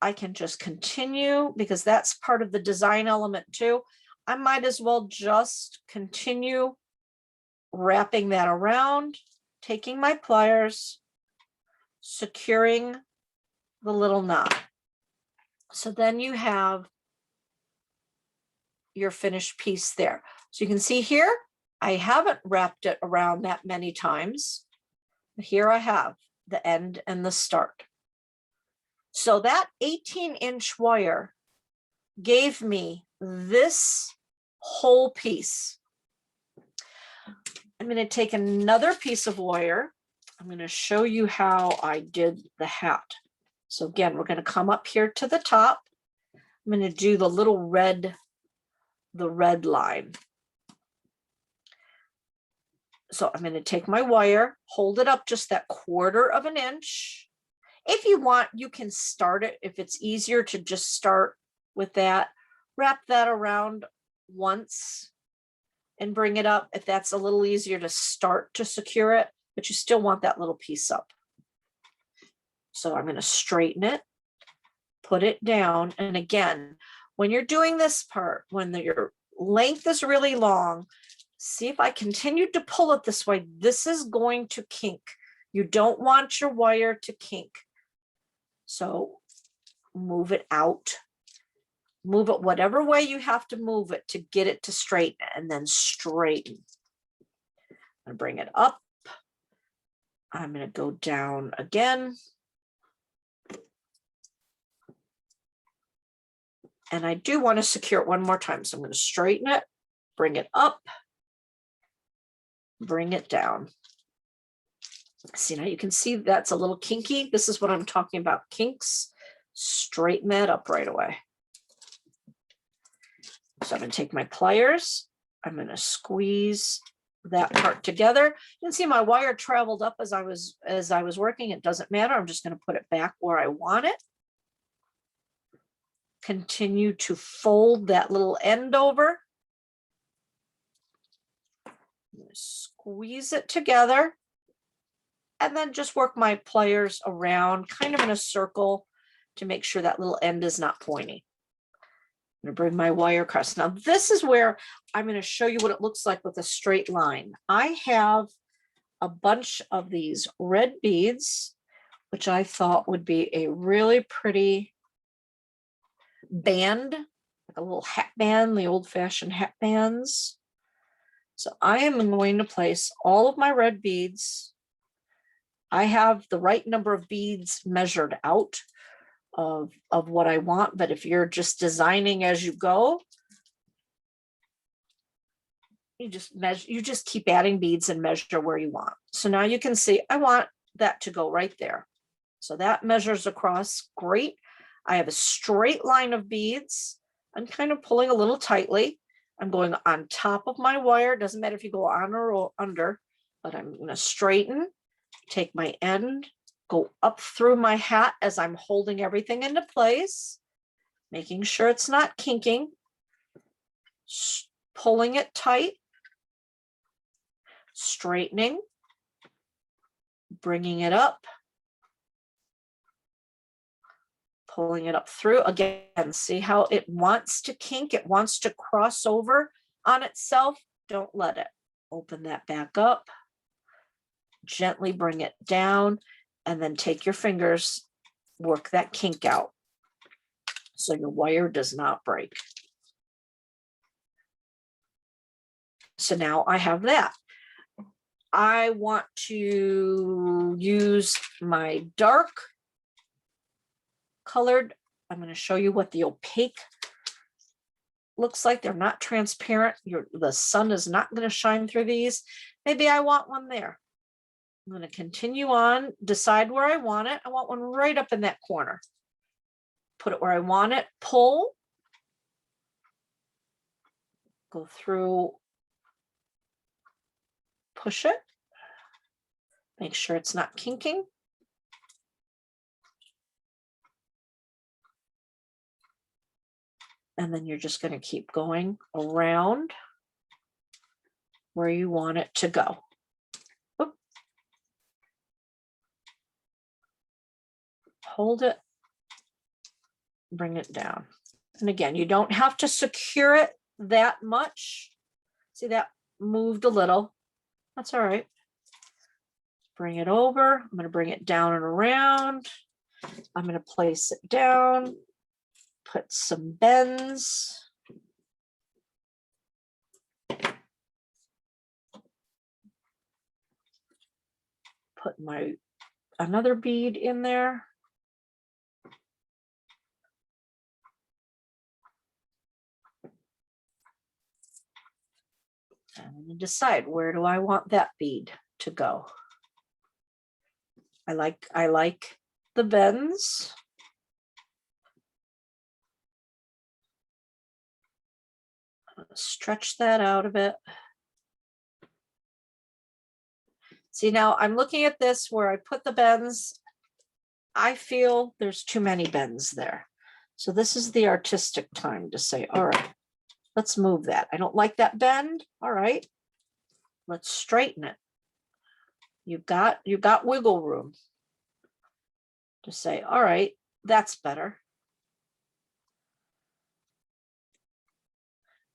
I can just continue because that's part of the design element too. I might as well just continue wrapping that around, taking my pliers, securing the little knot. So then you have your finished piece there. So you can see here, I haven't wrapped it around that many times. Here I have. the end and the start. So that 18-inch wire gave me this whole piece. I'm going to take another piece of wire. I'm going to show you how I did the hat. So again, we're going to come up here to the top. I'm going to do the little red, the red line. So I'm going to take my wire, hold it up just that 1/4 of an inch. If you want, you can start it. If it's easier to just start with that, wrap that around once and bring it up. If that's a little easier to start to secure it, but you still want that little piece up. So I'm going to straighten it, put it down. And again, when you're doing this part, when your length is really long, see if I continued to pull it this way, this is going to kink. You don't want your wire to kink. So move it out, move it whatever way you have to move it to get it to straighten, and then straighten. I'm going to bring it up. I'm going to go down again. And I do want to secure it one more time. So I'm going to straighten it, bring it up, bring it down. See, now you can see that's a little kinky. This is what I'm talking about, kinks. Straighten that up right away. So I'm going to take my pliers. I'm going to squeeze that part together. You can see my wire traveled up as I was working. It doesn't matter. I'm just going to put it back where I want it. Continue to fold that little end over. Squeeze it together. And then just work my pliers around kind of in a circle to make sure that little end is not pointy. I'm going to bring my wire across. Now, this is where I'm going to show you what it looks like with a straight line. I have a bunch of these red beads, which I thought would be a really pretty band, like a little hat band, the old-fashioned hat bands. So I am going to place all of my red beads. I have the right number of beads measured out of what I want, but if you're just designing as you go, you just measure, you just keep adding beads and measure where you want. So now you can see I want that to go right there. So that measures across great. I have a straight line of beads. I'm kind of pulling a little tightly. I'm going on top of my wire. Doesn't matter if you go on or under, but I'm going to straighten, take my end, go up through my hat as I'm holding everything into place, making sure it's not kinking, pulling it tight, straightening, bringing it up, pulling it up through. Again, see how it wants to kink, it wants to cross over on itself. Don't let it. Open that back up, gently bring it down, and then take your fingers, work that kink out so your wire does not break. So now I have that. I want to use my dark colored. I'm going to show you what the opaque looks like. They're not transparent. The sun is not going to shine through these. Maybe I want one there. I'm going to continue on, decide where I want it. I want one right up in that corner. Put it where I want it, pull, go through, push it, make sure it's not kinking. And then you're just going to keep going around where you want it to go. Oop. Hold it, bring it down. And again, you don't have to secure it that much. See, that moved a little. That's all right. Bring it over. I'm going to bring it down and around. I'm going to place it down, put some bends. Put my another bead in there. And decide, where do I want that bead to go? I like the bends. Stretch that out a bit. See, now I'm looking at this where I put the bends. I feel there's too many bends there. So this is the artistic time to say, all right, let's move that. I don't like that bend. All right, let's straighten it. You've got wiggle room to say, all right, that's better.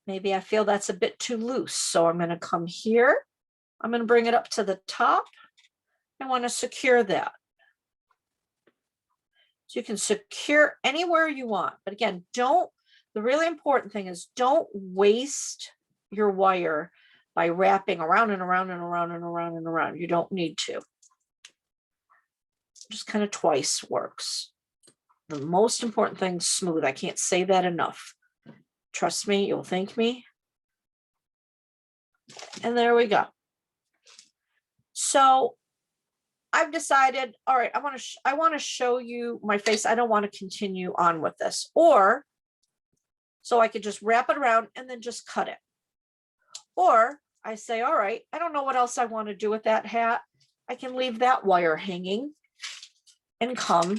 Maybe I feel that's a bit too loose. So I'm going to come here. I'm going to bring it up to the top. I want to secure that. So you can secure anywhere you want. But again, the really important thing is don't waste your wire by wrapping around and around and around and around and around. You don't need to. Just kind of twice works. The most important thing is smooth. I can't say that enough. Trust me, you'll thank me. And there we go. So I've decided, all right, I want to show you my face. I don't want to continue on with this. Or so I could just wrap it around and then just cut it. Or I say, all right, I don't know what else I want to do with that hat. I can leave that wire hanging and come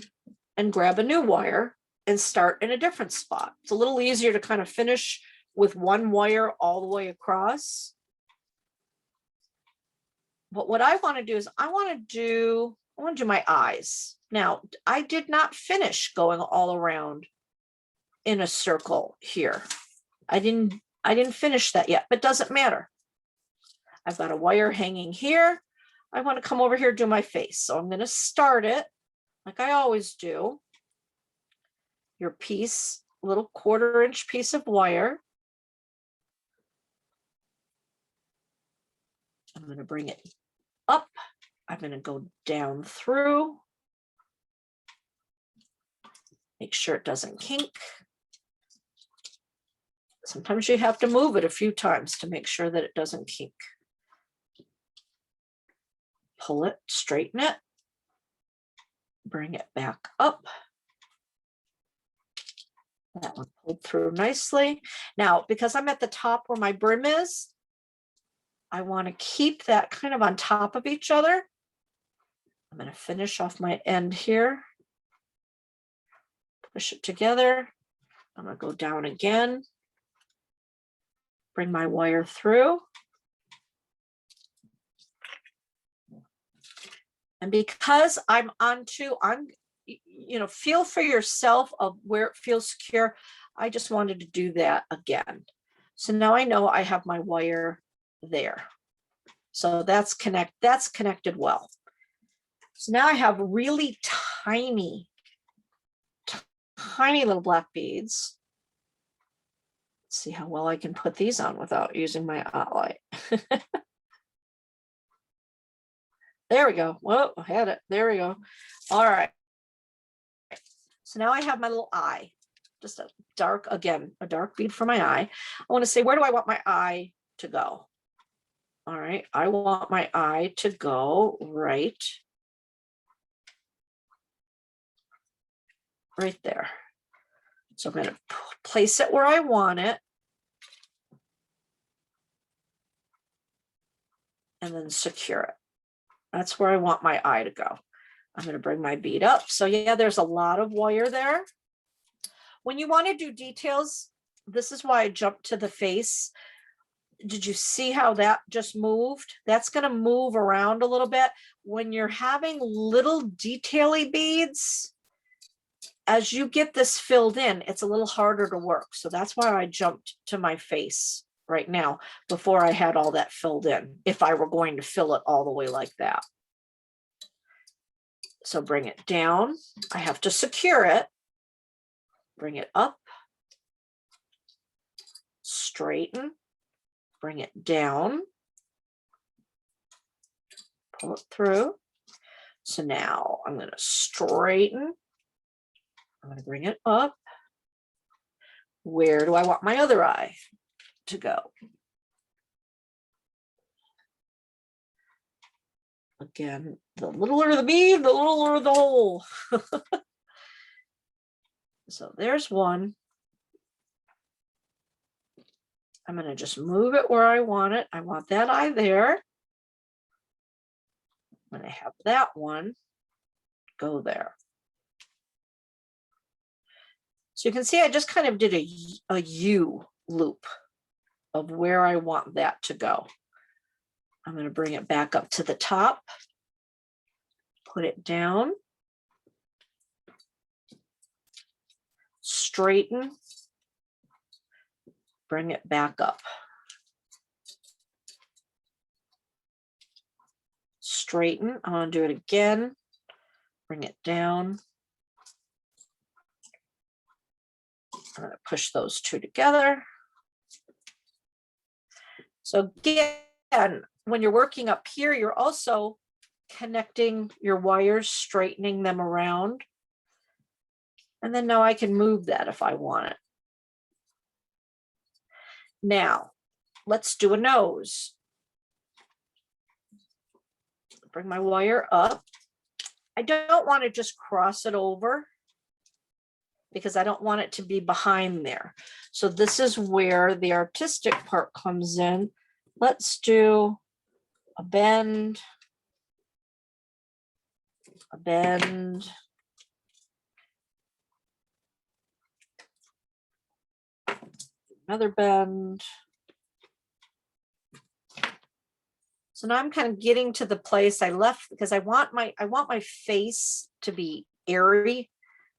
and grab a new wire and start in a different spot. It's a little easier to kind of finish with one wire all the way across. But what I want to do is I want to do my eyes. Now, I did not finish going all around in a circle here. I didn't finish that yet, but it doesn't matter. I've got a wire hanging here. I want to come over here and do my face. So I'm going to start it like I always do. Your piece, little 1/4 inch piece of wire. I'm going to bring it up. I'm going to go down through. Make sure it doesn't kink. Sometimes you have to move it a few times to make sure that it doesn't kink. Pull it, straighten it, bring it back up. That one pulled through nicely. Now, because I'm at the top where my brim is, I want to keep that kind of on top of each other. I'm going to finish off my end here. Push it together. I'm going to go down again. Bring my wire through. And because I'm feel for yourself of where it feels secure. I just wanted to do that again. So now I know I have my wire there. So that's connected well. So now I have really tiny little black beads. Let's see how well I can put these on without using my light. There we go. Whoa, I had it. There we go. All right. So now I have my little eye, just a dark bead for my eye. I want to say, where do I want my eye to go? All right. I want my eye to go right there. So I'm going to place it where I want it. And then secure it. That's where I want my eye to go. I'm going to bring my bead up. So yeah, there's a lot of wire there. When you want to do details, this is why I jumped to the face. Did you see how that just moved? That's going to move around a little bit. When you're having little detaily beads, as you get this filled in, it's a little harder to work. So that's why I jumped to my face right now before I had all that filled in, if I were going to fill it all the way like that. So bring it down. I have to secure it. Bring it up. Straighten. Bring it down. Pull it through. So now I'm going to straighten. I'm going to bring it up. Where do I want my other eye to go? Again, the littler the bead, the littler the hole. So there's one. I'm going to just move it where I want it. I want that eye there. I'm going to have that one go there. So you can see I just kind of did a U loop of where I want that to go. I'm going to bring it back up to the top, put it down, straighten, bring it back up. Straighten, I'm going to do it again, bring it down. I'm going to push those two together. So again, when you're working up here, you're also connecting your wires, straightening them around. And then now I can move that if I want it. Now, let's do a nose. Bring my wire up. I don't want to just cross it over because I don't want it to be behind there. So this is where the artistic part comes in. Let's do a bend, another bend. So now I'm kind of getting to the place I left because I want my face to be airy.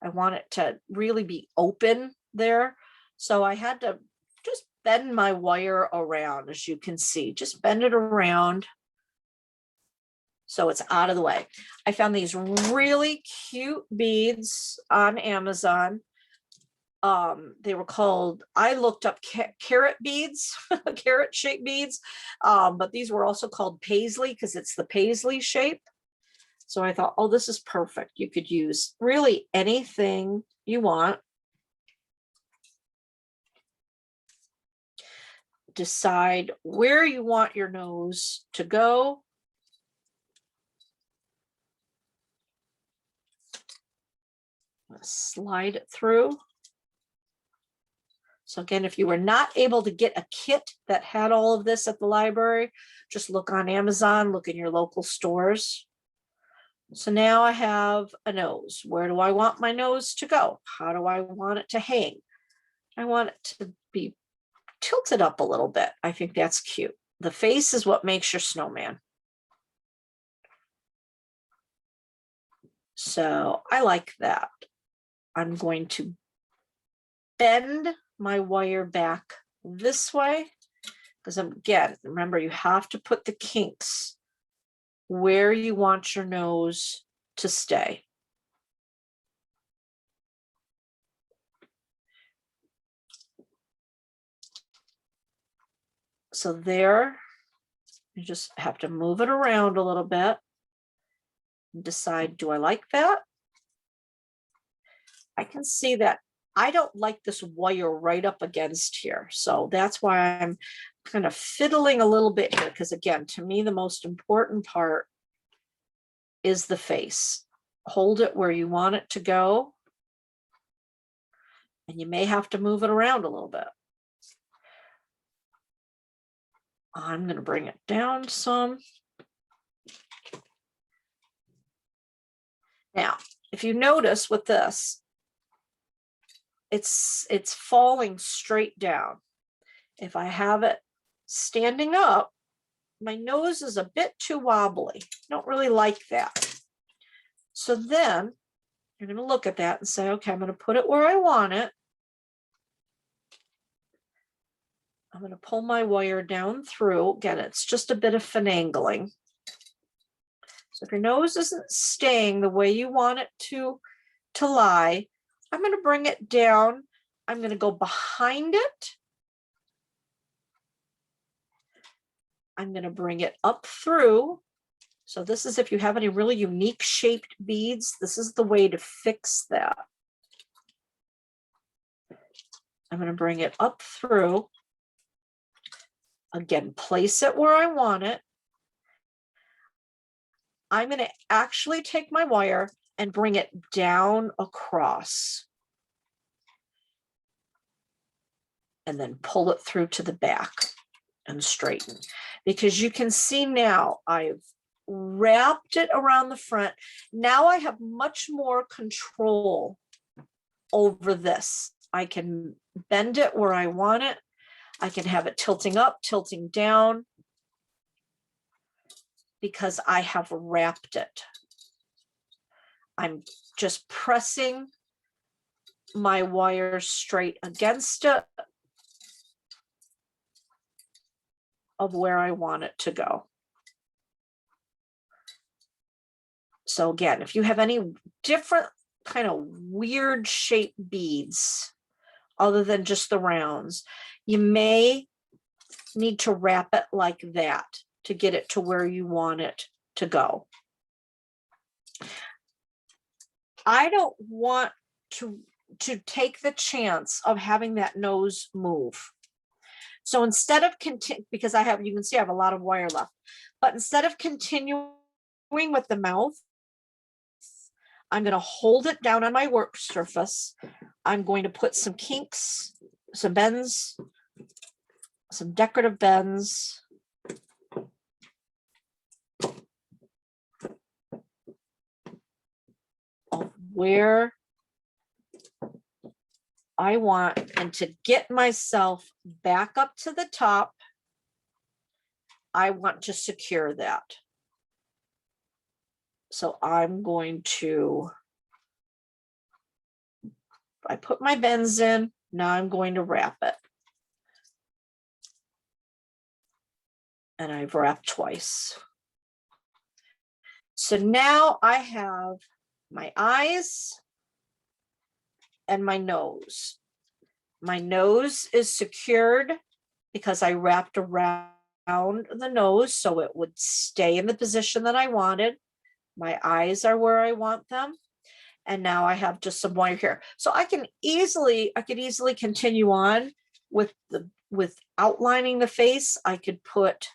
I want it to really be open there. So I had to just bend my wire around, as you can see, just bend it around so it's out of the way. I found these really cute beads on Amazon. They were called, I looked up carrot beads, carrot shaped beads, but these were also called paisley because it's the paisley shape. So I thought, oh, this is perfect. You could use really anything you want. Decide where you want your nose to go. Slide it through. So again, if you were not able to get a kit that had all of this at the library, just look on Amazon, look in your local stores. So now I have a nose. Where do I want my nose to go? How do I want it to hang? I want it to be tilted up a little bit. I think that's cute. The face is what makes your snowman. So I like that. I'm going to bend my wire back this way because again, remember, you have to put the kinks where you want your nose to stay. So there, you just have to move it around a little bit and decide, do I like that? I can see that I don't like this wire right up against here. So that's why I'm kind of fiddling a little bit here. Because again, to me, the most important part is the face. Hold it where you want it to go. And you may have to move it around a little bit. I'm going to bring it down some. Now, if you notice with this, it's falling straight down. If I have it standing up, my nose is a bit too wobbly. I don't really like that. So then you're going to look at that and say, okay, I'm going to put it where I want it. I'm going to pull my wire down through. Again, it's just a bit of finagling. So if your nose isn't staying the way you want it to lie, I'm going to bring it down. I'm going to go behind it. I'm going to bring it up through So this is if you have any really unique shaped beads, this is the way to fix that. I'm going to bring it up through. Again, place it where I want it. I'm going to actually take my wire and bring it down across. And then pull it through to the back and straighten. Because you can see now I've wrapped it around the front. Now I have much more control over this. I can bend it where I want it. I can have it tilting up, tilting down, because I have wrapped it. I'm just pressing my wire straight against it of where I want it to go. So again, if you have any different kind of weird shaped beads other than just the rounds, you may need to wrap it like that to get it to where you want it to go. I don't want to take the chance of having that nose move. So instead of because you can see I have a lot of wire left, but instead of continuing with the mouth, I'm going to hold it down on my work surface. I'm going to put some kinks, some bends, some decorative bends. Of where I want, and to get myself back up to the top, I want to secure that. So I'm going to, I put my bends in, now I'm going to wrap it. And I've wrapped twice. So now I have my eyes and my nose. My nose is secured because I wrapped around the nose so it would stay in the position that I wanted. My eyes are where I want them. And now I have just some wire here. So I could easily continue on with outlining the face. I could put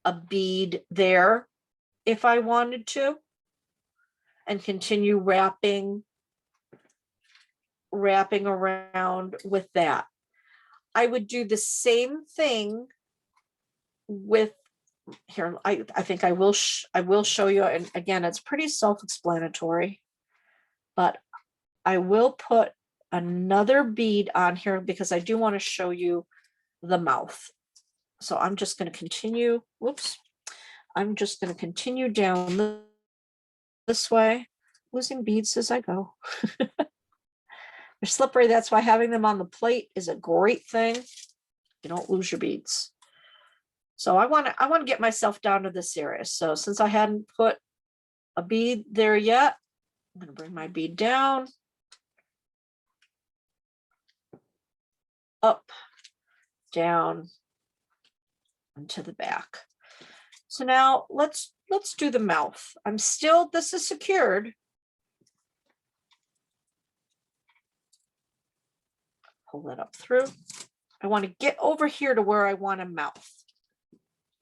a bead there if I wanted to, and continue wrapping around with that. I would do the same thing with here. I think I will show you, and again, it's pretty self-explanatory, but I will put another bead on here because I do want to show you the mouth. So I'm just going to continue. Whoops. I'm just going to continue down this way, losing beads as I go. They're slippery. That's why having them on the plate is a great thing. You don't lose your beads. So I want to get myself down to this area. So since I hadn't put a bead there yet, I'm going to bring my bead down, up, down, and to the back. So now let's do the mouth. This is secured. Pull that up through. I want to get over here to where I want a mouth.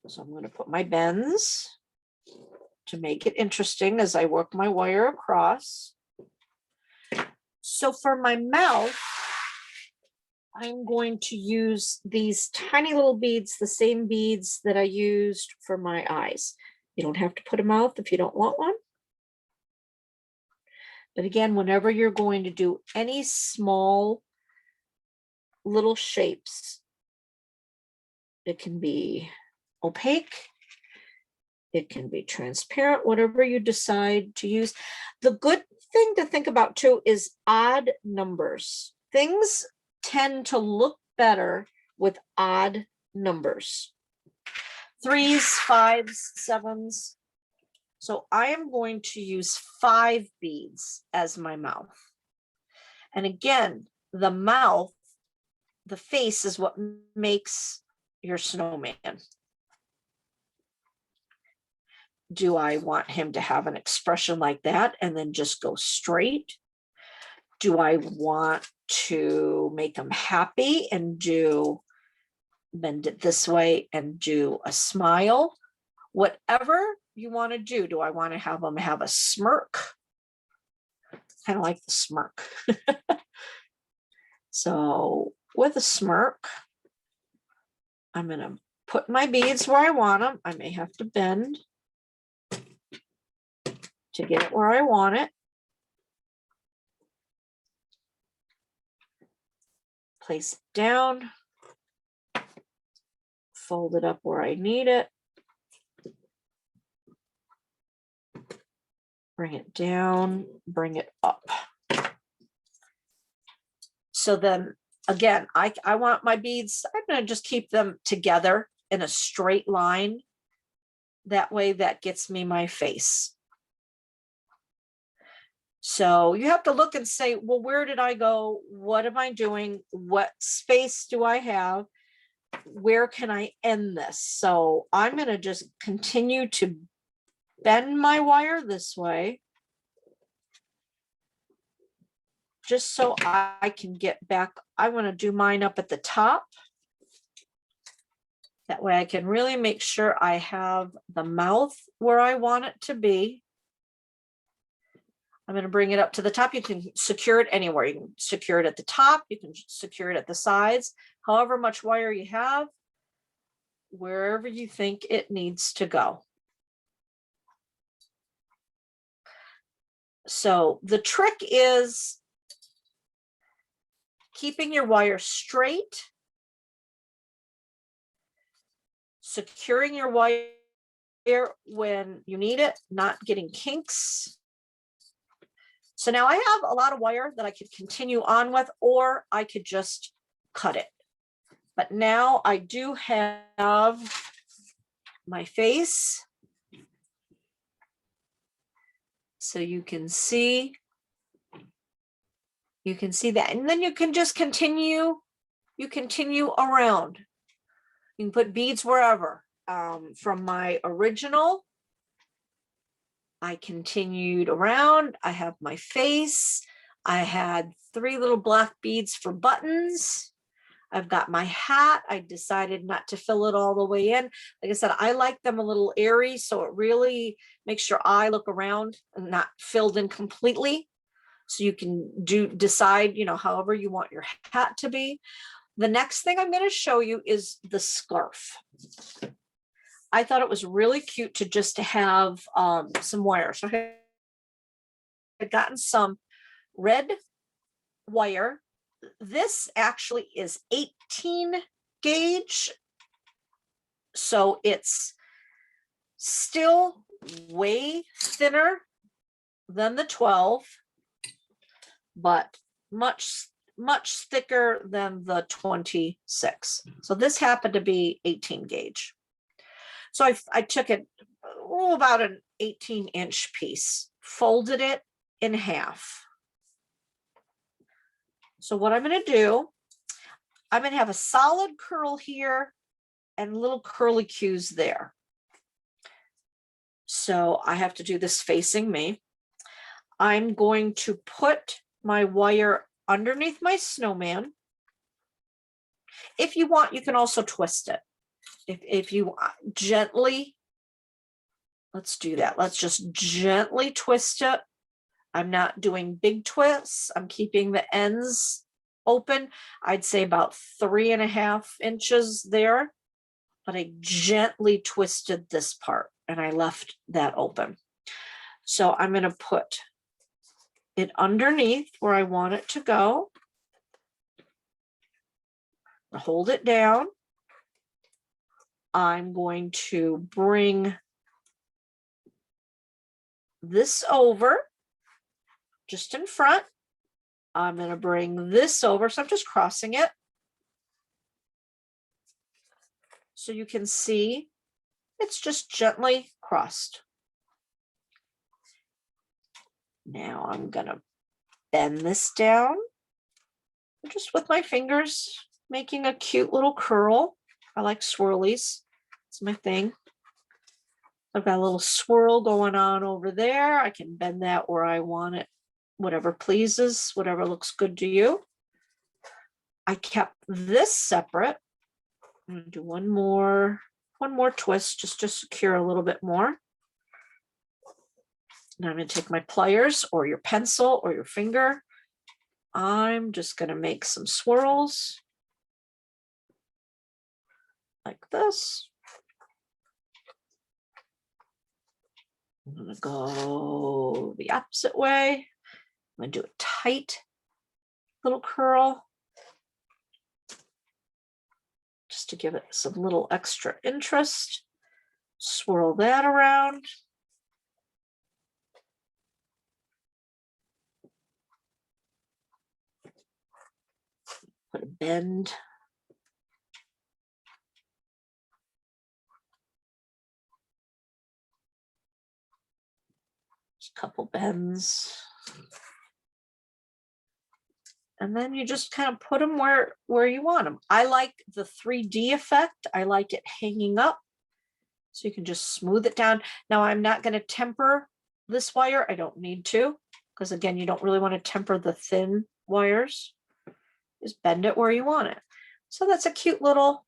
So I'm going to put my bends to make it interesting as I work my wire across. So for my mouth, I'm going to use these tiny little beads, the same beads that I used for my eyes. You don't have to put a mouth if you don't want one. But again, whenever you're going to do any small little shapes, it can be opaque, it can be transparent, whatever you decide to use. The good thing to think about too is odd numbers. Things tend to look better with odd numbers. 3s, 5s, 7s. So I am going to use 5 beads as my mouth. And again, the mouth, the face is what makes your snowman. Do I want him to have an expression like that and then just go straight? Do I want to make him happy and bend it this way and do a smile? Whatever you want to do. Do I want to have him have a smirk? Kind of like the smirk. So with a smirk, I'm going to put my beads where I want them. I may have to bend to get it where I want it. Place it down. Fold it up where I need it. Bring it down, bring it up. So then again, I want my beads, I'm going to just keep them together in a straight line. That way that gets me my face. So you have to look and say, well, where did I go? What am I doing? What space do I have? Where can I end this? So I'm going to just continue to bend my wire this way, just so I can get back. I want to do mine up at the top. That way I can really make sure I have the mouth where I want it to be. I'm going to bring it up to the top. You can secure it anywhere. You can secure it at the top. You can secure it at the sides. However much wire you have, wherever you think it needs to go. So the trick is keeping your wire straight, securing your wire when you need it, not getting kinks. So now I have a lot of wire that I could continue on with, or I could just cut it. But now I do have my face. So you can see that. And then you can just continue, around. You can put beads wherever. From my original, I continued around. I have my face. I had 3 little black beads for buttons. I've got my hat. I decided not to fill it all the way in. Like I said, I like them a little airy, so it really makes your eye look around and not filled in completely. So you can decide, however you want your hat to be. The next thing I'm going to show you is the scarf. I thought it was really cute to just have some wire. So I had gotten some red wire. This actually is 18 gauge. So it's still way thinner than the 12, but much thicker than the 26. So this happened to be 18 gauge. So I took it about an 18-inch piece, folded it in half. So what I'm going to do, I'm going to have a solid curl here and little curly cues there. So I have to do this facing me. I'm going to put my wire underneath my snowman. If you want, you can also twist it. If you gently, let's do that. Let's just gently twist it. I'm not doing big twists. I'm keeping the ends open. I'd say about 3.5 inches there, but I gently twisted this part and I left that open. So I'm going to put it underneath where I want it to go. Hold it down. I'm going to bring this over just in front. I'm going to bring this over. So I'm just crossing it. So you can see it's just gently crossed. Now I'm going to bend this down just with my fingers, making a cute little curl. I like swirlies. It's my thing. I've got a little swirl going on over there. I can bend that where I want it, whatever pleases, whatever looks good to you. I kept this separate. I'm going to do one more twist just to secure a little bit more. Now I'm going to take my pliers or your pencil or your finger. I'm just going to make some swirls like this. I'm going to go the opposite way. I'm going to do a tight little curl just to give it some little extra interest. Swirl that around. Put a bend. Couple bends, and then you just kind of put them where you want them. I like the 3D effect. I like it hanging up, so you can just smooth it down. Now I'm not going to temper this wire. I don't need to, because again, you don't really want to temper the thin wires. Just bend it where you want it. So that's a cute little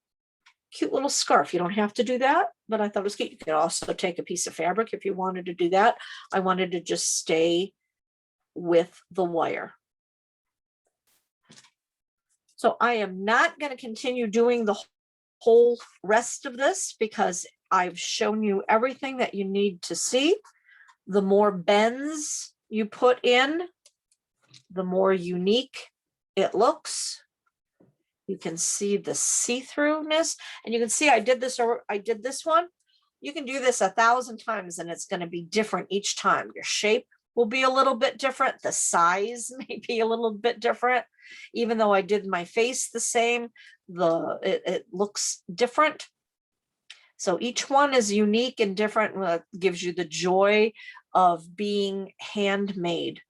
scarf. You don't have to do that, but I thought it was cute. You could also take a piece of fabric if you wanted to do that. I wanted to just stay with the wire. So I am not going to continue doing the whole rest of this because I've shown you everything that you need to see. The more bends you put in, the more unique it looks. You can see the see-throughness, and you can see I did this one. You can do this 1,000 times and it's going to be different each time. Your shape will be a little bit different. The size may be a little bit different. Even though I did my face the same, it looks different. So each one is unique and different. Gives you the joy of being handmade.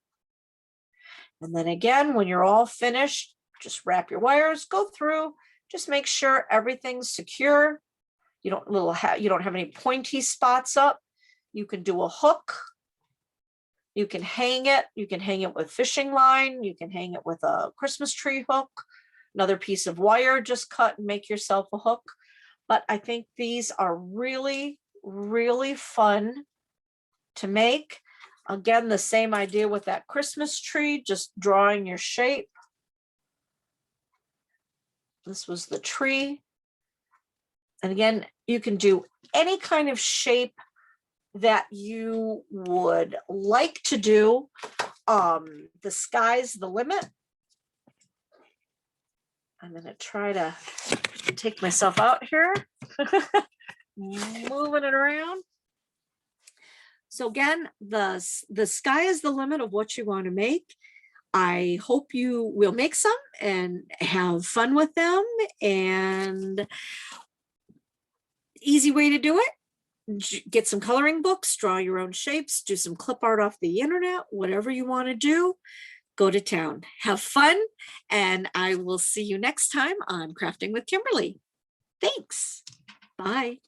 And then again, when you're all finished, just wrap your wires, go through, just make sure everything's secure. You don't have any pointy spots up. You can do a hook. You can hang it. You can hang it with fishing line. You can hang it with a Christmas tree hook. Another piece of wire, just cut and make yourself a hook. But I think these are really, really fun to make. Again, the same idea with that Christmas tree, just drawing your shape. This was the tree. And again, you can do any kind of shape that you would like to do. The sky's the limit. I'm going to try to take myself out here, moving it around. So again, the sky is the limit of what you want to make. I hope you will make some and have fun with them. And easy way to do it, get some coloring books, draw your own shapes, do some clip art off the internet, whatever you want to do, go to town, have fun. And I will see you next time on Crafting with Kimberly. Thanks. Bye.